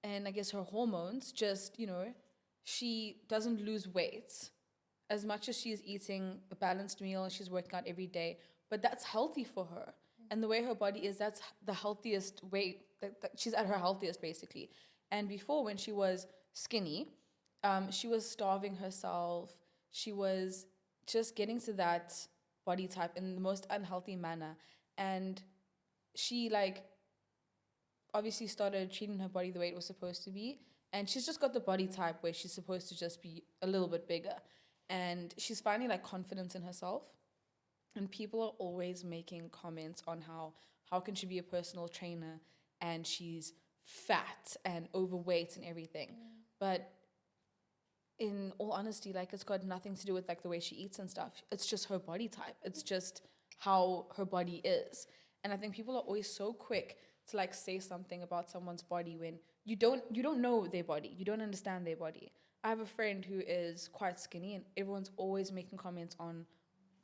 and I guess her hormones just, you know, she doesn't lose weight as much as she's eating a balanced meal and she's working out every day, but that's healthy for her. And the way her body is, that's the healthiest way, that she's at her healthiest basically. And before, when she was skinny, she was starving herself. She was just getting to that body type in the most unhealthy manner. And she like obviously started treating her body the way it was supposed to be. And she's just got the body type where she's supposed to just be a little bit bigger. And she's finding like confidence in herself. And people are always making comments on how can she be a personal trainer and she's fat and overweight and everything. But in all honesty, like it's got nothing to do with like the way she eats and stuff. It's just her body type. It's just how her body is. And I think people are always so quick to like say something about someone's body when you don't know their body. You don't understand their body. I have a friend who is quite skinny and everyone's always making comments on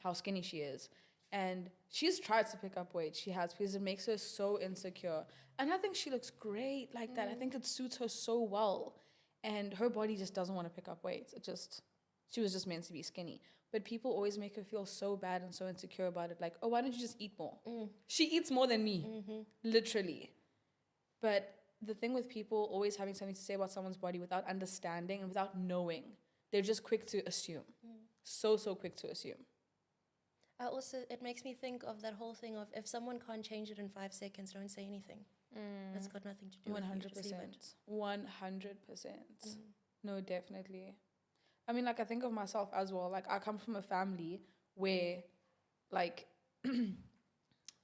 how skinny she is. And she's tried to pick up weight. She has, because it makes her so insecure. And I think she looks great like that. I think it suits her so well. And her body just doesn't want to pick up weight. She was just meant to be skinny. But people always make her feel so bad and so insecure about it. Like, oh, why don't you just eat more? She eats more than me, literally. But the thing with people always having something to say about someone's body without understanding and without knowing, they're just quick to assume. So quick to assume. It makes me think of that whole thing of if someone can't change it in 5 seconds, don't say anything. That's got nothing to do with you. Just leave it. 100%. No, definitely. I mean, like, I think of myself as well. Like, I come from a family where, like,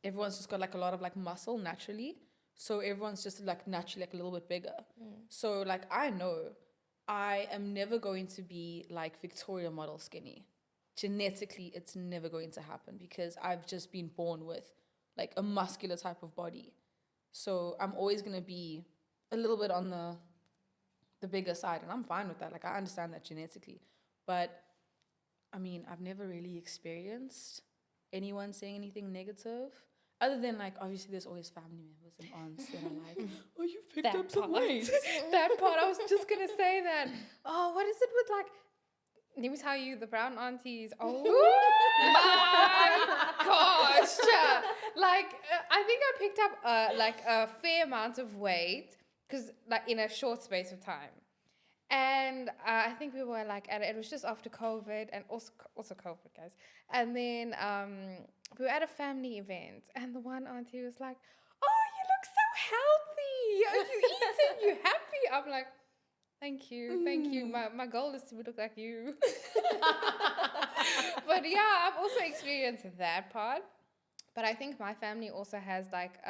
everyone's just got, like, a lot of, like, muscle naturally. So everyone's just, like, naturally, like, a little bit bigger. So, like, I know I am never going to be, like, Victoria model skinny. Genetically, it's never going to happen because I've just been born with, like, a muscular type of body. So I'm always going to be a little bit on the bigger side, and I'm fine with that. Like, I understand that genetically. But, I mean, I've never really experienced anyone saying anything negative. Other than, like, obviously there's always family members and aunts that are like, oh, you've picked up some weight. That part, I was just going to say that. Oh, what is it with, like, let me tell you, the brown aunties, oh my gosh. Like, I think I picked up, like, a fair amount of weight, because, like, in a short space of time. And I think we were, like, it was just after COVID, and also COVID, guys. And then we were at a family event, and the one auntie was like, oh, you look so healthy. Are you eating? You happy? I'm like, thank you. My goal is to look like you. But yeah, I've also experienced that part. But I think my family also has like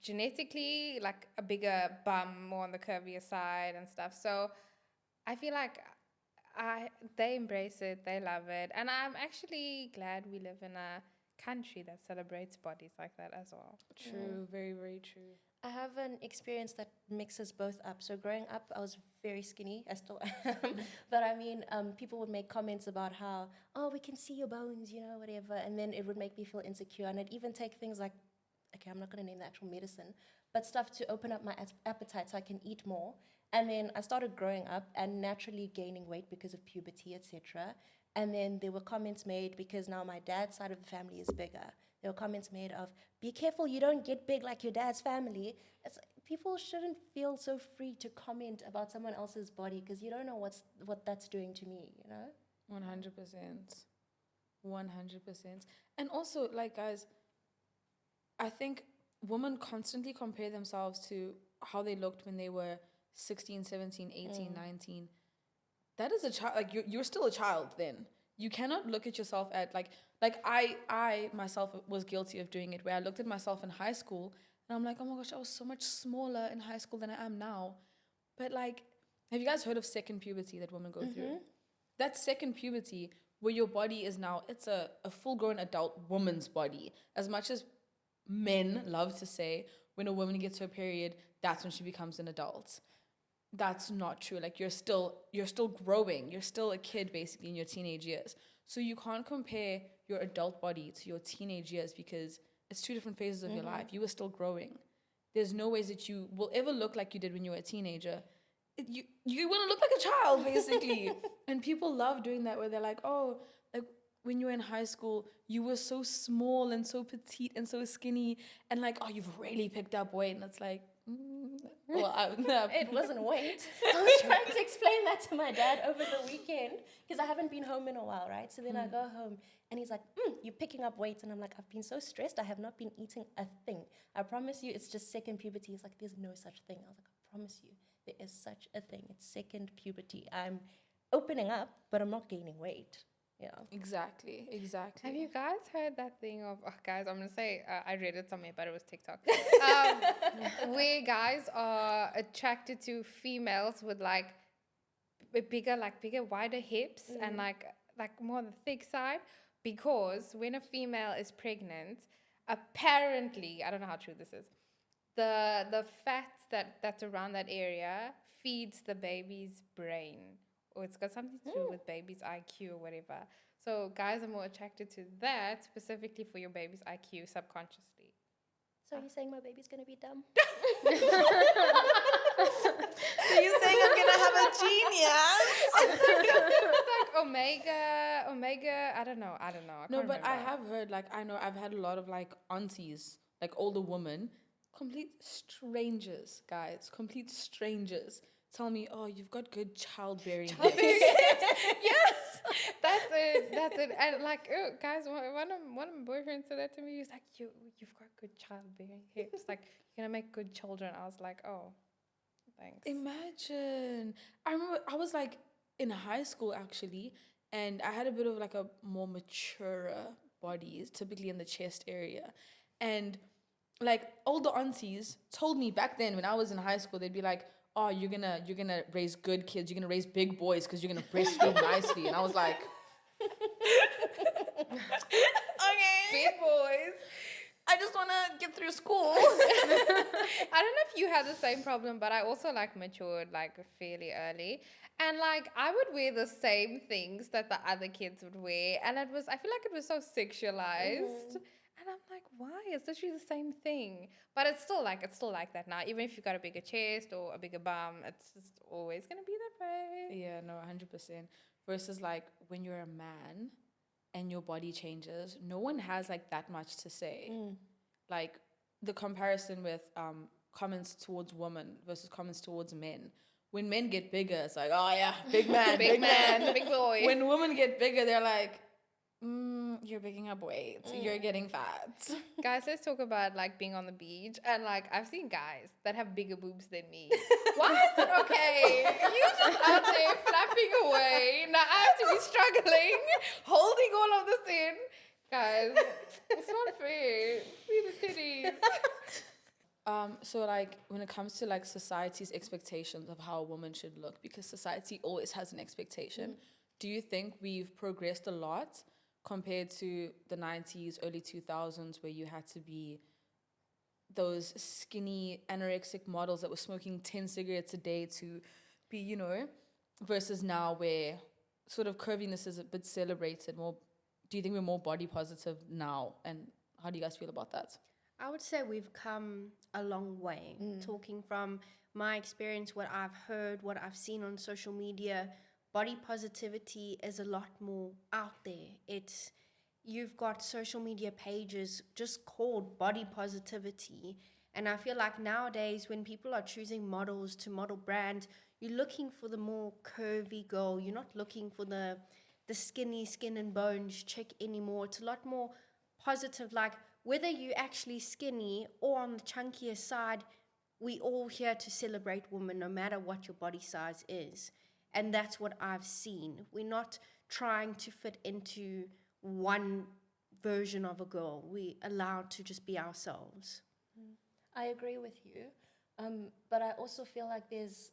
genetically like a bigger bum, more on the curvier side and stuff. So I feel like they embrace it, they love it, and I'm actually glad we live in a country that celebrates bodies like that as well. True, very, very true. I have an experience that mixes both up. So growing up, I was very skinny. I still am. But I mean, people would make comments about how, oh, we can see your bones, you know, whatever. And then it would make me feel insecure. And I'd even take things like, okay, I'm not going to name the actual medicine, but stuff to open up my appetite so I can eat more. And then I started growing up and naturally gaining weight because of puberty, etc. And then there were comments made because now my dad's side of the family is bigger. There were comments made of, be careful, you don't get big like your dad's family. It's like, people shouldn't feel so free to comment about someone else's body because you don't know what that's doing to me, you know? 100%. 100%. And also, like, guys, I think women constantly compare themselves to how they looked when they were 16, 17, 18, 19. That is a child. Like, you're still a child then. You cannot look at yourself at, like I myself was guilty of doing it, where I looked at myself in high school and I'm like, oh my gosh, I was so much smaller in high school than I am now. But, like, have you guys heard of second puberty that women go through? That second puberty where your body is now, it's a full-grown adult woman's body. As much as men love to say when a woman gets her period, that's when she becomes an adult. That's not true. Like, you're still growing. You're still a kid, basically, in your teenage years. So you can't compare your adult body to your teenage years because it's two different phases of your life. You were still growing. There's no ways that you will ever look like you did when you were a teenager. You want to look like a child, basically. And people love doing that, where they're like, oh, like, when you were in high school, you were so small and so petite and so skinny, and like, oh, you've really picked up weight. And it's like, it wasn't weight. I was trying to explain that to my dad over the weekend because I haven't been home in a while, right? So then I go home and he's like, you're picking up weight. And I'm like, I've been so stressed. I have not been eating a thing. I promise you it's just second puberty. He's like, there's no such thing. I was like, I promise you there is such a thing. It's second puberty. I'm opening up, but I'm not gaining weight. Yeah. Exactly. Have you guys heard that thing of, guys, I'm going to say, I read it somewhere, but it was TikTok, where guys are attracted to females with like bigger, wider hips and like more on the thick side, because when a female is pregnant, apparently, I don't know how true this is, the fat that's around that area feeds the baby's brain. Or it's got something to do with baby's IQ or whatever. So guys are more attracted to that specifically for your baby's IQ subconsciously. So you're saying my baby's going to be dumb? So you're saying I'm going to have a genius? Like omega, I don't know. I No, but remember. I have heard, like, I know I've had a lot of, like, aunties, like, older women complete strangers, guys, complete strangers tell me, oh, you've got good childbearing hips. Yes, that's it. That's it. And like, oh, guys, one of my boyfriends said that to me. He's like, you've got good childbearing hips. Like, you're gonna make good children. I was like, oh, thanks. Imagine. I remember I was like in high school actually, and I had a bit of like a more mature body, typically in the chest area. And like older aunties told me back then when I was in high school, they'd be like, oh, you're gonna raise good kids, you're gonna raise big boys because you're gonna breastfeed nicely. And I was like, okay, Big boys. I just wanna get through school. I don't know if you had the same problem, but I also like matured like fairly early. And like I would wear the same things that the other kids would wear. And I feel like it was so sexualized. And I'm like, why? It's literally the same thing. But it's still like that now. Even if you got a bigger chest or a bigger bum, it's just always gonna be that way. Yeah, no, 100%. Versus like when you're a man and your body changes, no one has like that much to say. Like the comparison with comments towards women versus comments towards men. When men get bigger, it's like, oh yeah, big man, big man, big boy. When women get bigger, they're like, you're picking up weight, you're getting fat. Guys, let's talk about like being on the beach. And like I've seen guys that have bigger boobs than me. Why is it okay? You just out there flapping away. Now I have to be struggling, holding all of this in. Guys, it's not fair. See the titties. So like when it comes to like society's expectations of how a woman should look, because society always has an expectation, do you think we've progressed a lot compared to the 90s, early 2000s, where you had to be those skinny anorexic models that were smoking 10 cigarettes a day to be, you know, versus now where sort of curviness is a bit celebrated more? Do you think we're more body positive now? And how do you guys feel about that? I would say we've come a long way. Talking from my experience, what I've heard, what I've seen on social media, body positivity is a lot more out there. You've got social media pages just called body positivity. And I feel like nowadays when people are choosing models to model brands, you're looking for the more curvy girl. You're not looking for the skinny skin and bones chick anymore. It's a lot more positive. Like whether you're actually skinny or on the chunkier side, we all here to celebrate women no matter what your body size is. And that's what I've seen. We're not trying to fit into one version of a girl. We're allowed to just be ourselves. I agree with you. But I also feel like there's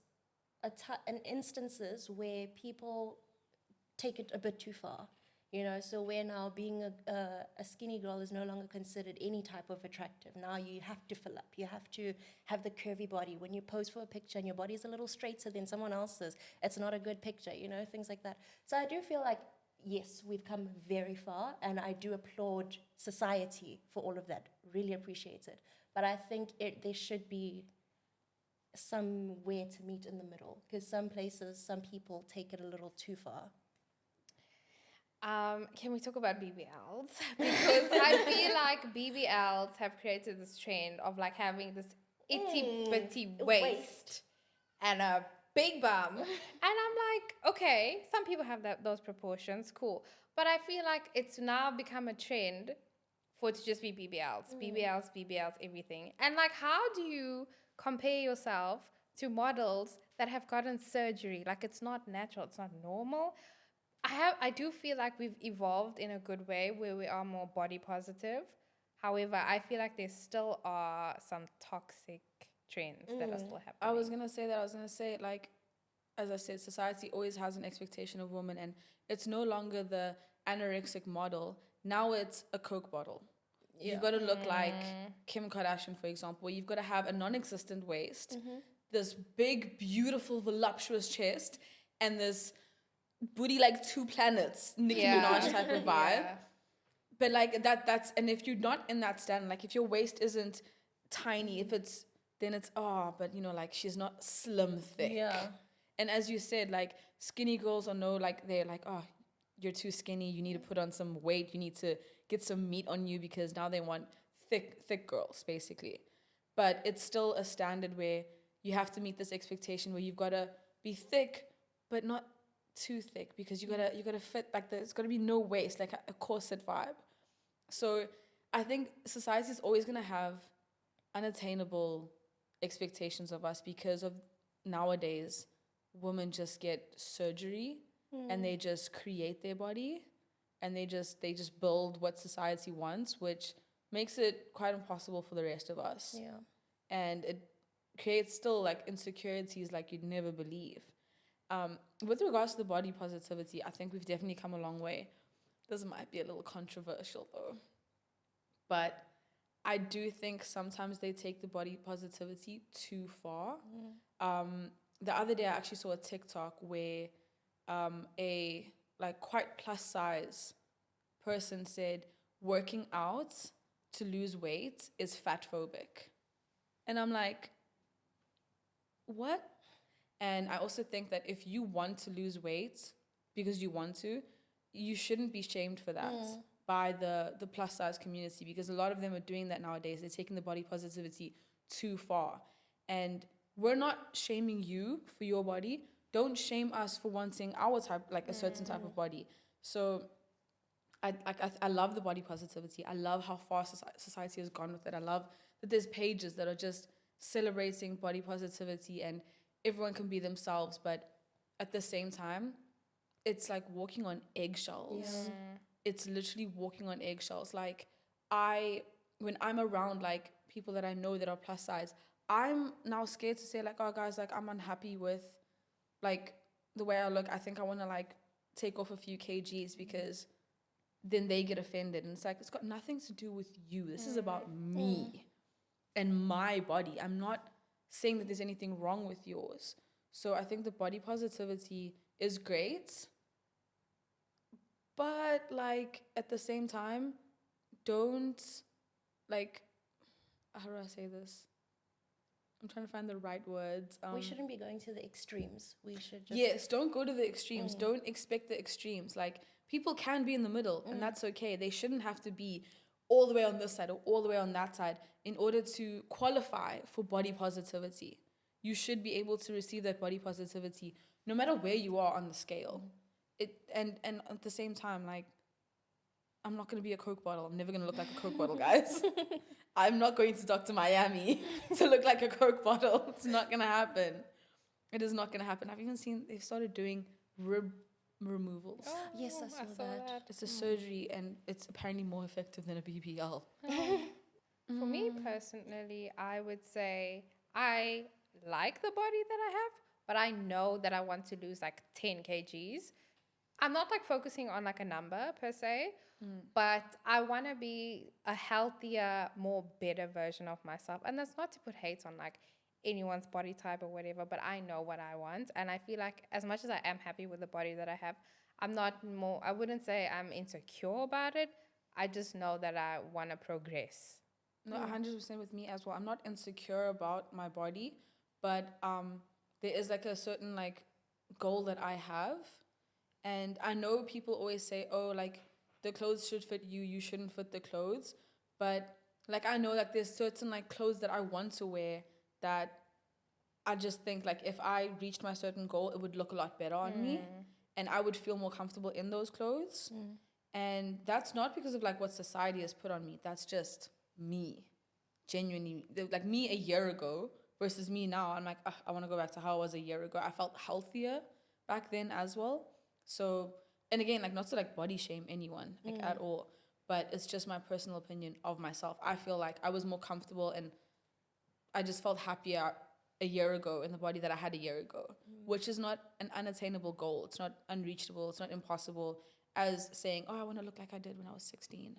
an instances where people take it a bit too far. You know, so where now being a skinny girl is no longer considered any type of attractive. Now you have to fill up. You have to have the curvy body. When you pose for a picture and your body is a little straighter than someone else's, it's not a good picture, you know, things like that. So I do feel like, yes, we've come very far, and I do applaud society for all of that. Really appreciate it. But I think there should be somewhere to meet in the middle, because some places, some people take it a little too far. Can we talk about BBLs? Because I feel like BBLs have created this trend of like having this itty bitty waist and a big bum. And I'm like, okay, some people have those proportions, cool. But I feel like it's now become a trend for it to just be BBLs, BBLs, everything. And like, how do you compare yourself to models that have gotten surgery? Like, it's not natural, it's not normal. I do feel like we've evolved in a good way where we are more body positive. However, I feel like there still are some toxic trends that are still happening. I was going to say, like, as I said, society always has an expectation of women, and it's no longer the anorexic model. Now it's a Coke bottle. Yeah. You've got to look like Kim Kardashian, for example, where you've got to have a non-existent waist, this big, beautiful, voluptuous chest, and this booty like 2 planets, Nicki Minaj type of vibe. Yeah. But like that's, and if you're not in that stand, like if your waist isn't tiny, then it's, but you know, like she's not slim thick. Yeah. And as you said, like skinny girls are they're like, oh, you're too skinny, you need to put on some weight, you need to get some meat on you, because now they want thick girls, basically. but it's still a standard where you have to meet this expectation where you've got to be thick, but not too thick, because you gotta fit, like, there's got to be no waist, like a corset vibe. So I think society is always going to have unattainable expectations of us because of nowadays women just get surgery and they just create their body and they just build what society wants, which makes it quite impossible for the rest of us. Yeah. And it creates still like insecurities like you'd never believe. With regards to the body positivity, I think we've definitely come a long way. This might be a little controversial though, but I do think sometimes they take the body positivity too far. The other day I actually saw a TikTok where a like quite plus size person said working out to lose weight is fat phobic. And I'm like, what? And I also think that if you want to lose weight because you want to, you shouldn't be shamed for that by the plus size community, because a lot of them are doing that nowadays. They're taking the body positivity too far. And we're not shaming you for your body. Don't shame us for wanting our type, like a certain type of body. So I love the body positivity. I love how far society has gone with it. I love that there's pages that are just celebrating body positivity and everyone can be themselves. But at the same time, it's like walking on eggshells. It's literally walking on eggshells. Like when I'm around like people that I know that are plus size, I'm now scared to say like, oh guys, like I'm unhappy with like the way I look. I think I want to like take off a few kgs, because then they get offended. And it's like, it's got nothing to do with you. This is about me and my body. I'm not saying that there's anything wrong with yours. So I think the body positivity is great, but like at the same time, don't like, how do I say this? I'm trying to find the right words. We shouldn't be going to the extremes. We should just... Yes, don't go to the extremes. Don't expect the extremes. Like, people can be in the middle, and that's okay. They shouldn't have to be all the way on this side or all the way on that side in order to qualify for body positivity. You should be able to receive that body positivity no matter where you are on the scale. And at the same time, like, I'm not going to be a Coke bottle. I'm never going to look like a Coke bottle, guys. I'm not going to Dr. Miami to look like a Coke bottle. It's not going to happen. It is not going to happen. I've even seen they've started doing rib removals. Oh, Yes, I saw that. It's a surgery, and it's apparently more effective than a BBL. For me personally, I would say I like the body that I have, but I know that I want to lose like 10 kgs. I'm not like focusing on like a number per se, but I want to be a healthier, more better version of myself. And that's not to put hate on like anyone's body type or whatever, but I know what I want. And I feel like as much as I am happy with the body that I have, I wouldn't say I'm insecure about it. I just know that I want to progress. No, 100% with me as well. I'm not insecure about my body, but there is like a certain like goal that I have. And I know people always say, oh, like the clothes should fit you, you shouldn't fit the clothes. But like I know like there's certain like clothes that I want to wear that I just think like if I reached my certain goal, it would look a lot better on me and I would feel more comfortable in those clothes. And that's not because of like what society has put on me. That's just me, genuinely. Like me a year ago versus me now. I'm like, I want to go back to how I was a year ago. I felt healthier back then as well. So, and again, like not to like body shame anyone like at all, but it's just my personal opinion of myself. I feel like I was more comfortable and I just felt happier a year ago in the body that I had a year ago, which is not an unattainable goal. It's not unreachable. It's not impossible as saying, oh, I want to look like I did when I was 16.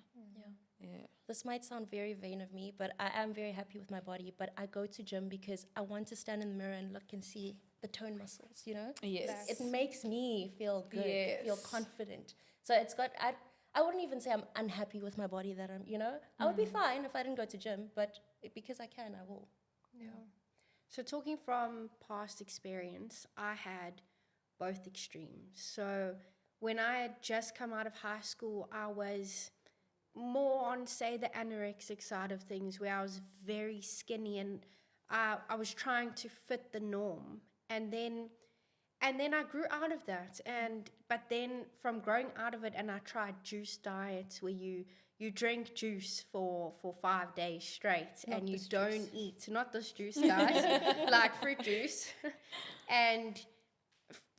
Yeah. This might sound very vain of me, but I am very happy with my body. But I go to gym because I want to stand in the mirror and look and see the tone muscles, you know? Yes. It makes me feel good, Yes. feel confident. So it's got, I wouldn't even say I'm unhappy with my body that I'm, you know? I would be fine if I didn't go to gym, but because I can, I will. Yeah. So talking from past experience, I had both extremes. So when I had just come out of high school, I was more on, say, the anorexic side of things, where I was very skinny and I was trying to fit the norm. And then I grew out of that. But then from growing out of it, and I tried juice diets where you drink juice for 5 days straight, Not and you this don't juice. eat. Not this juice, guys, like fruit juice. And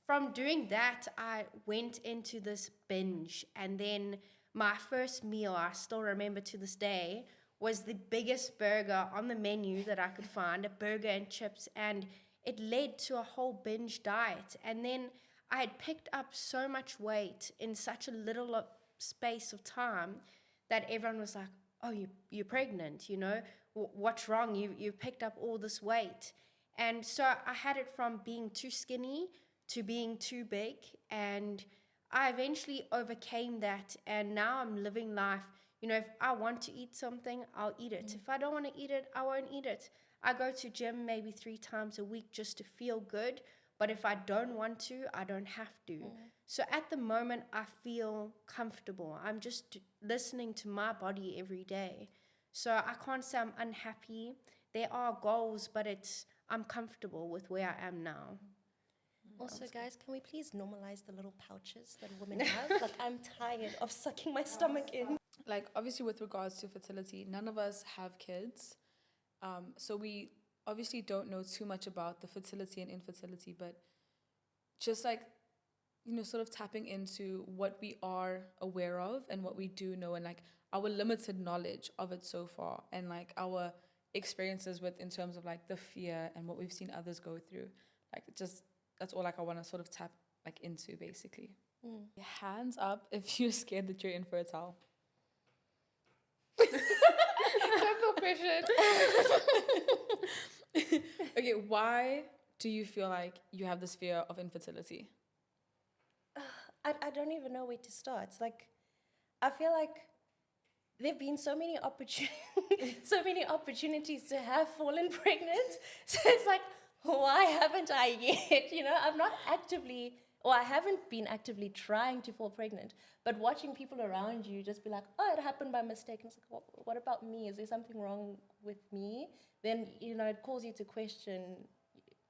from doing that, I went into this binge. And then my first meal, I still remember to this day, was the biggest burger on the menu that I could find, a burger and chips. And it led to a whole binge diet. And then I had picked up so much weight in such a little space of time that everyone was like, oh, you're pregnant, you know? What's wrong? You've picked up all this weight. And so I had it from being too skinny to being too big. And I eventually overcame that. And now I'm living life. You know, if I want to eat something, I'll eat it. If I don't want to eat it, I won't eat it. I go to gym maybe 3 times a week just to feel good. But if I don't want to, I don't have to. So at the moment, I feel comfortable. I'm just listening to my body every day. So I can't say I'm unhappy. There are goals, but I'm comfortable with where I am now. Also, guys, can we please normalize the little pouches that women have? Like, I'm tired of sucking my stomach in. Like, obviously, with regards to fertility, none of us have kids. So we obviously don't know too much about the fertility and infertility, but just like, you know, sort of tapping into what we are aware of and what we do know, and like our limited knowledge of it so far, and like our experiences with, in terms of like the fear and what we've seen others go through. Like, just, that's all like I want to sort of tap like into, basically. Hands up if you're scared that you're infertile. Don't feel pressured. Okay, why do you feel like you have this fear of infertility? I don't even know where to start. It's like, I feel like there've been so many opportunities to have fallen pregnant. So it's like, why haven't I yet? You know, I haven't been actively trying to fall pregnant, but watching people around you just be like, oh, it happened by mistake. And it's like, what about me? Is there something wrong with me? Then, you know, it calls you to question,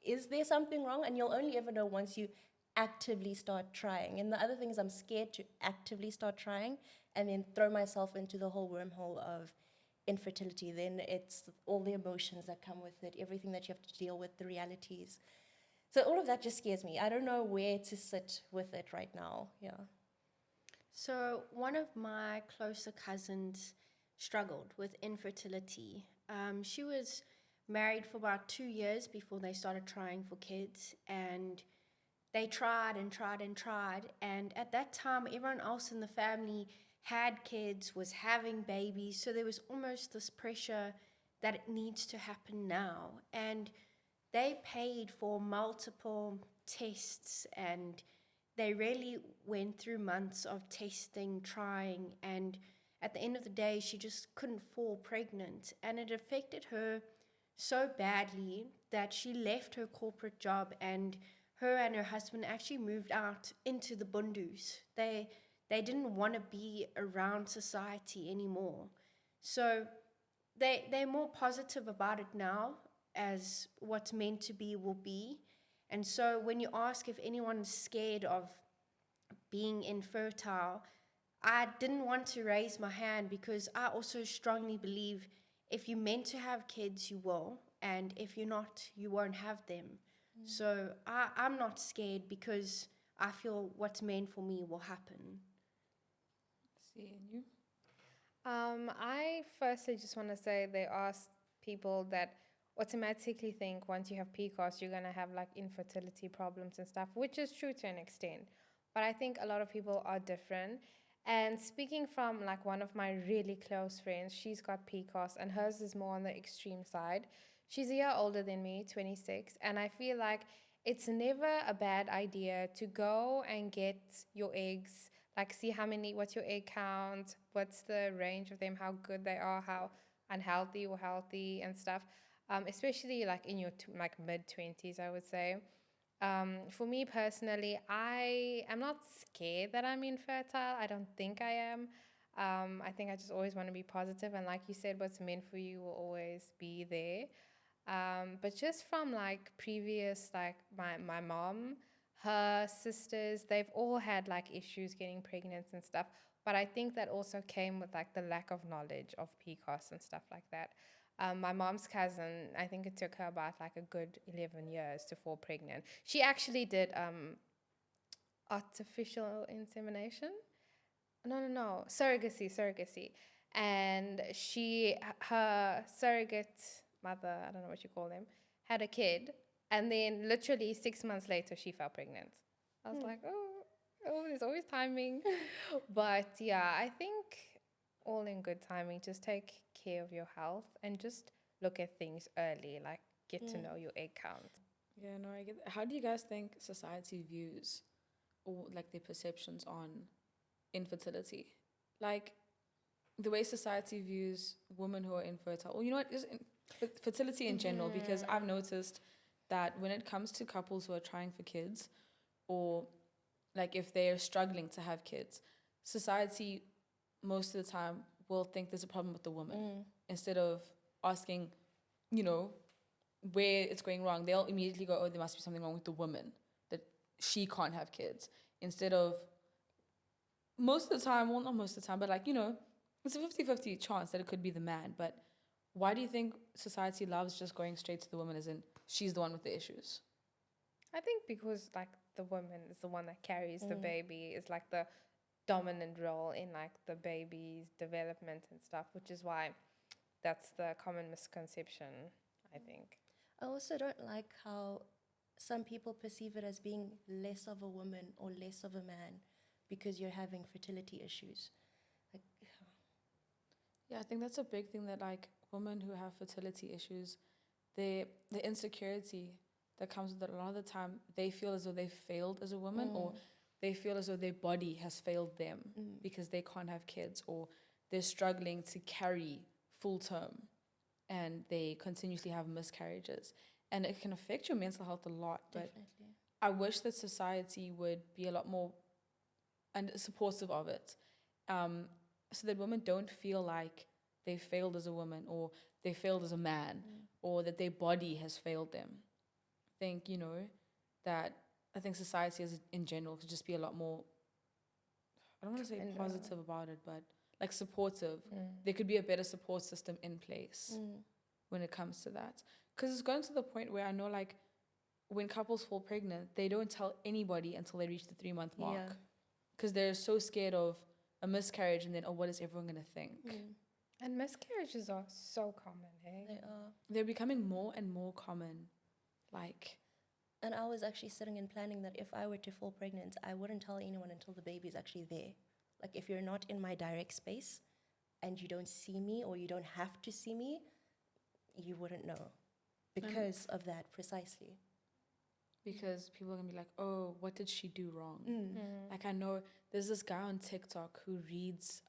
is there something wrong? And you'll only ever know once you actively start trying. And the other thing is, I'm scared to actively start trying and then throw myself into the whole wormhole of infertility. Then it's all the emotions that come with it, everything that you have to deal with, the realities. So all of that just scares me. I don't know where to sit with it right now. Yeah. So one of my closer cousins struggled with infertility. She was married for about 2 years before they started trying for kids, and they tried and tried and tried. And at that time, everyone else in the family had kids, was having babies. So there was almost this pressure that it needs to happen now. And they paid for multiple tests, and they really went through months of testing, trying, and at the end of the day, she just couldn't fall pregnant. And it affected her so badly that she left her corporate job, and her husband actually moved out into the bundus. They didn't want to be around society anymore. So they're more positive about it now, as what's meant to be will be. And so when you ask if anyone's scared of being infertile, I didn't want to raise my hand, because I also strongly believe if you're meant to have kids, you will. And if you're not, you won't have them. So I'm not scared, because I feel what's meant for me will happen. See, and you? I firstly just want to say there are people that automatically think once you have PCOS, you're going to have like infertility problems and stuff, which is true to an extent. But I think a lot of people are different. And speaking from like one of my really close friends, she's got PCOS, and hers is more on the extreme side. She's a year older than me, 26, and I feel like it's never a bad idea to go and get your eggs, like see what's your egg count, what's the range of them, how good they are, how unhealthy or healthy and stuff, especially like in your mid-20s, I would say. For me personally, I am not scared that I'm infertile. I don't think I am. I think I just always want to be positive, and like you said, what's meant for you will always be there. But just from like previous, like my mom, her sisters, they've all had like issues getting pregnant and stuff. But I think that also came with like the lack of knowledge of PCOS and stuff like that. My mom's cousin, I think it took her about like a good 11 years to fall pregnant. She actually did artificial insemination. No, surrogacy. And her surrogate mother, I don't know what you call them, had a kid. And then literally 6 months later, she fell pregnant. I was like, oh, there's always timing. But yeah, I think all in good timing. Just take care of your health and just look at things early, like get to know your egg count. Yeah, no, I get that. How do you guys think society views or like their perceptions on infertility? Like the way society views women who are infertile, or you know what, just fertility in general, because I've noticed that when it comes to couples who are trying for kids, or like if they're struggling to have kids, society most of the time will think there's a problem with the woman instead of asking, you know, where it's going wrong. They'll immediately go, oh, there must be something wrong with the woman, that she can't have kids, instead of most of the time, well, not most of the time, but like, you know, it's a 50-50 chance that it could be the man. But why do you think society loves just going straight to the woman, as in she's the one with the issues? I think because like the woman is the one that carries the baby, is like the dominant role in like the baby's development and stuff, which is why that's the common misconception, I think. I also don't like how some people perceive it as being less of a woman or less of a man because you're having fertility issues. Like, Yeah, I think that's a big thing, that like women who have fertility issues, the insecurity that comes with it, a lot of the time they feel as though they've failed as a woman, or they feel as though their body has failed them because they can't have kids, or they're struggling to carry full term and they continuously have miscarriages. And it can affect your mental health a lot. But definitely. I wish that society would be a lot more and supportive of it, so that women don't feel like they failed as a woman, or they failed as a man, or that their body has failed them. I think, you know, that I think society as in general could just be a lot more, I don't want to say positive about it, but like supportive. There could be a better support system in place when it comes to that. Because it's gotten to the point where I know, like, when couples fall pregnant, they don't tell anybody until they reach the 3-month mark. Yeah. Because they're so scared of a miscarriage, and then, oh, what is everyone going to think? And miscarriages are so common, hey? They are. They're becoming more and more common. Like, And I was actually sitting and planning that if I were to fall pregnant, I wouldn't tell anyone until the baby's actually there. Like, if you're not in my direct space and you don't see me, or you don't have to see me, you wouldn't know because of that precisely. because people are going to be like, oh, what did she do wrong? Like, I know there's this guy on TikTok who reads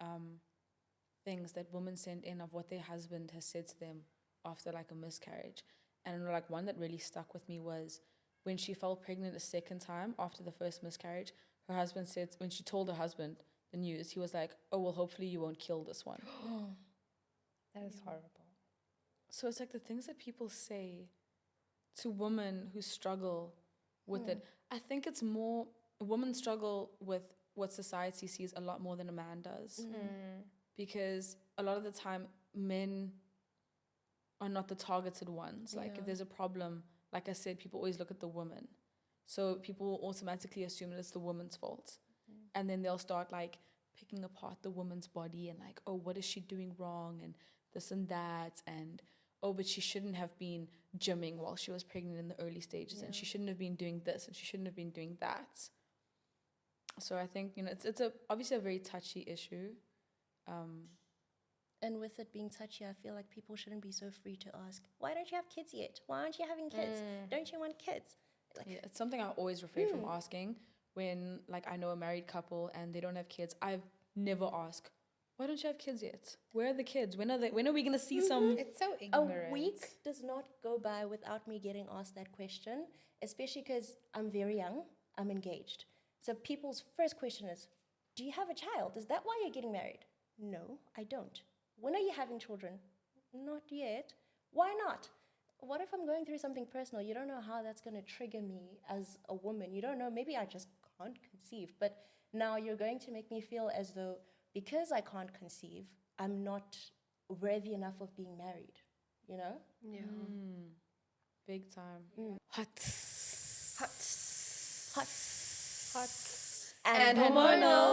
things that women send in of what their husband has said to them after like a miscarriage. And like one that really stuck with me was when she fell pregnant a second time after the first miscarriage, her husband said, when she told her husband the news, he was like, oh, well, hopefully you won't kill this one. That is horrible. So it's like the things that people say to women who struggle with it. I think it's more, women struggle with what society sees a lot more than a man does. Because a lot of the time, men are not the targeted ones. Like, if there's a problem, like I said, people always look at the woman. So people automatically assume that it's the woman's fault. And then they'll start like picking apart the woman's body and like, oh, what is she doing wrong? And this and that. And, oh, but she shouldn't have been gymming while she was pregnant in the early stages. And she shouldn't have been doing this. And she shouldn't have been doing that. So I think, you know, it's obviously a very touchy issue. And with it being touchy, I feel like people shouldn't be so free to ask, why don't you have kids yet? Why aren't you having kids? Don't you want kids? Like, Yeah, it's something I always refrain from asking when, like, I know a married couple and they don't have kids. I've never asked, why don't you have kids yet? Where are the kids? When are we going to see some? It's so a ignorant. week does not go by without me getting asked that question, especially because I'm very young, I'm engaged. So people's first question is, do you have a child? Is that why you're getting married? No, I don't. When are you having children? Not yet. Why not? What if I'm going through something personal? You don't know how that's going to trigger me as a woman. You don't know. Maybe I just can't conceive. But now you're going to make me feel as though because I can't conceive, I'm not worthy enough of being married. You know? Yeah. Big time. Hot. Hot. Hot. And hormonal.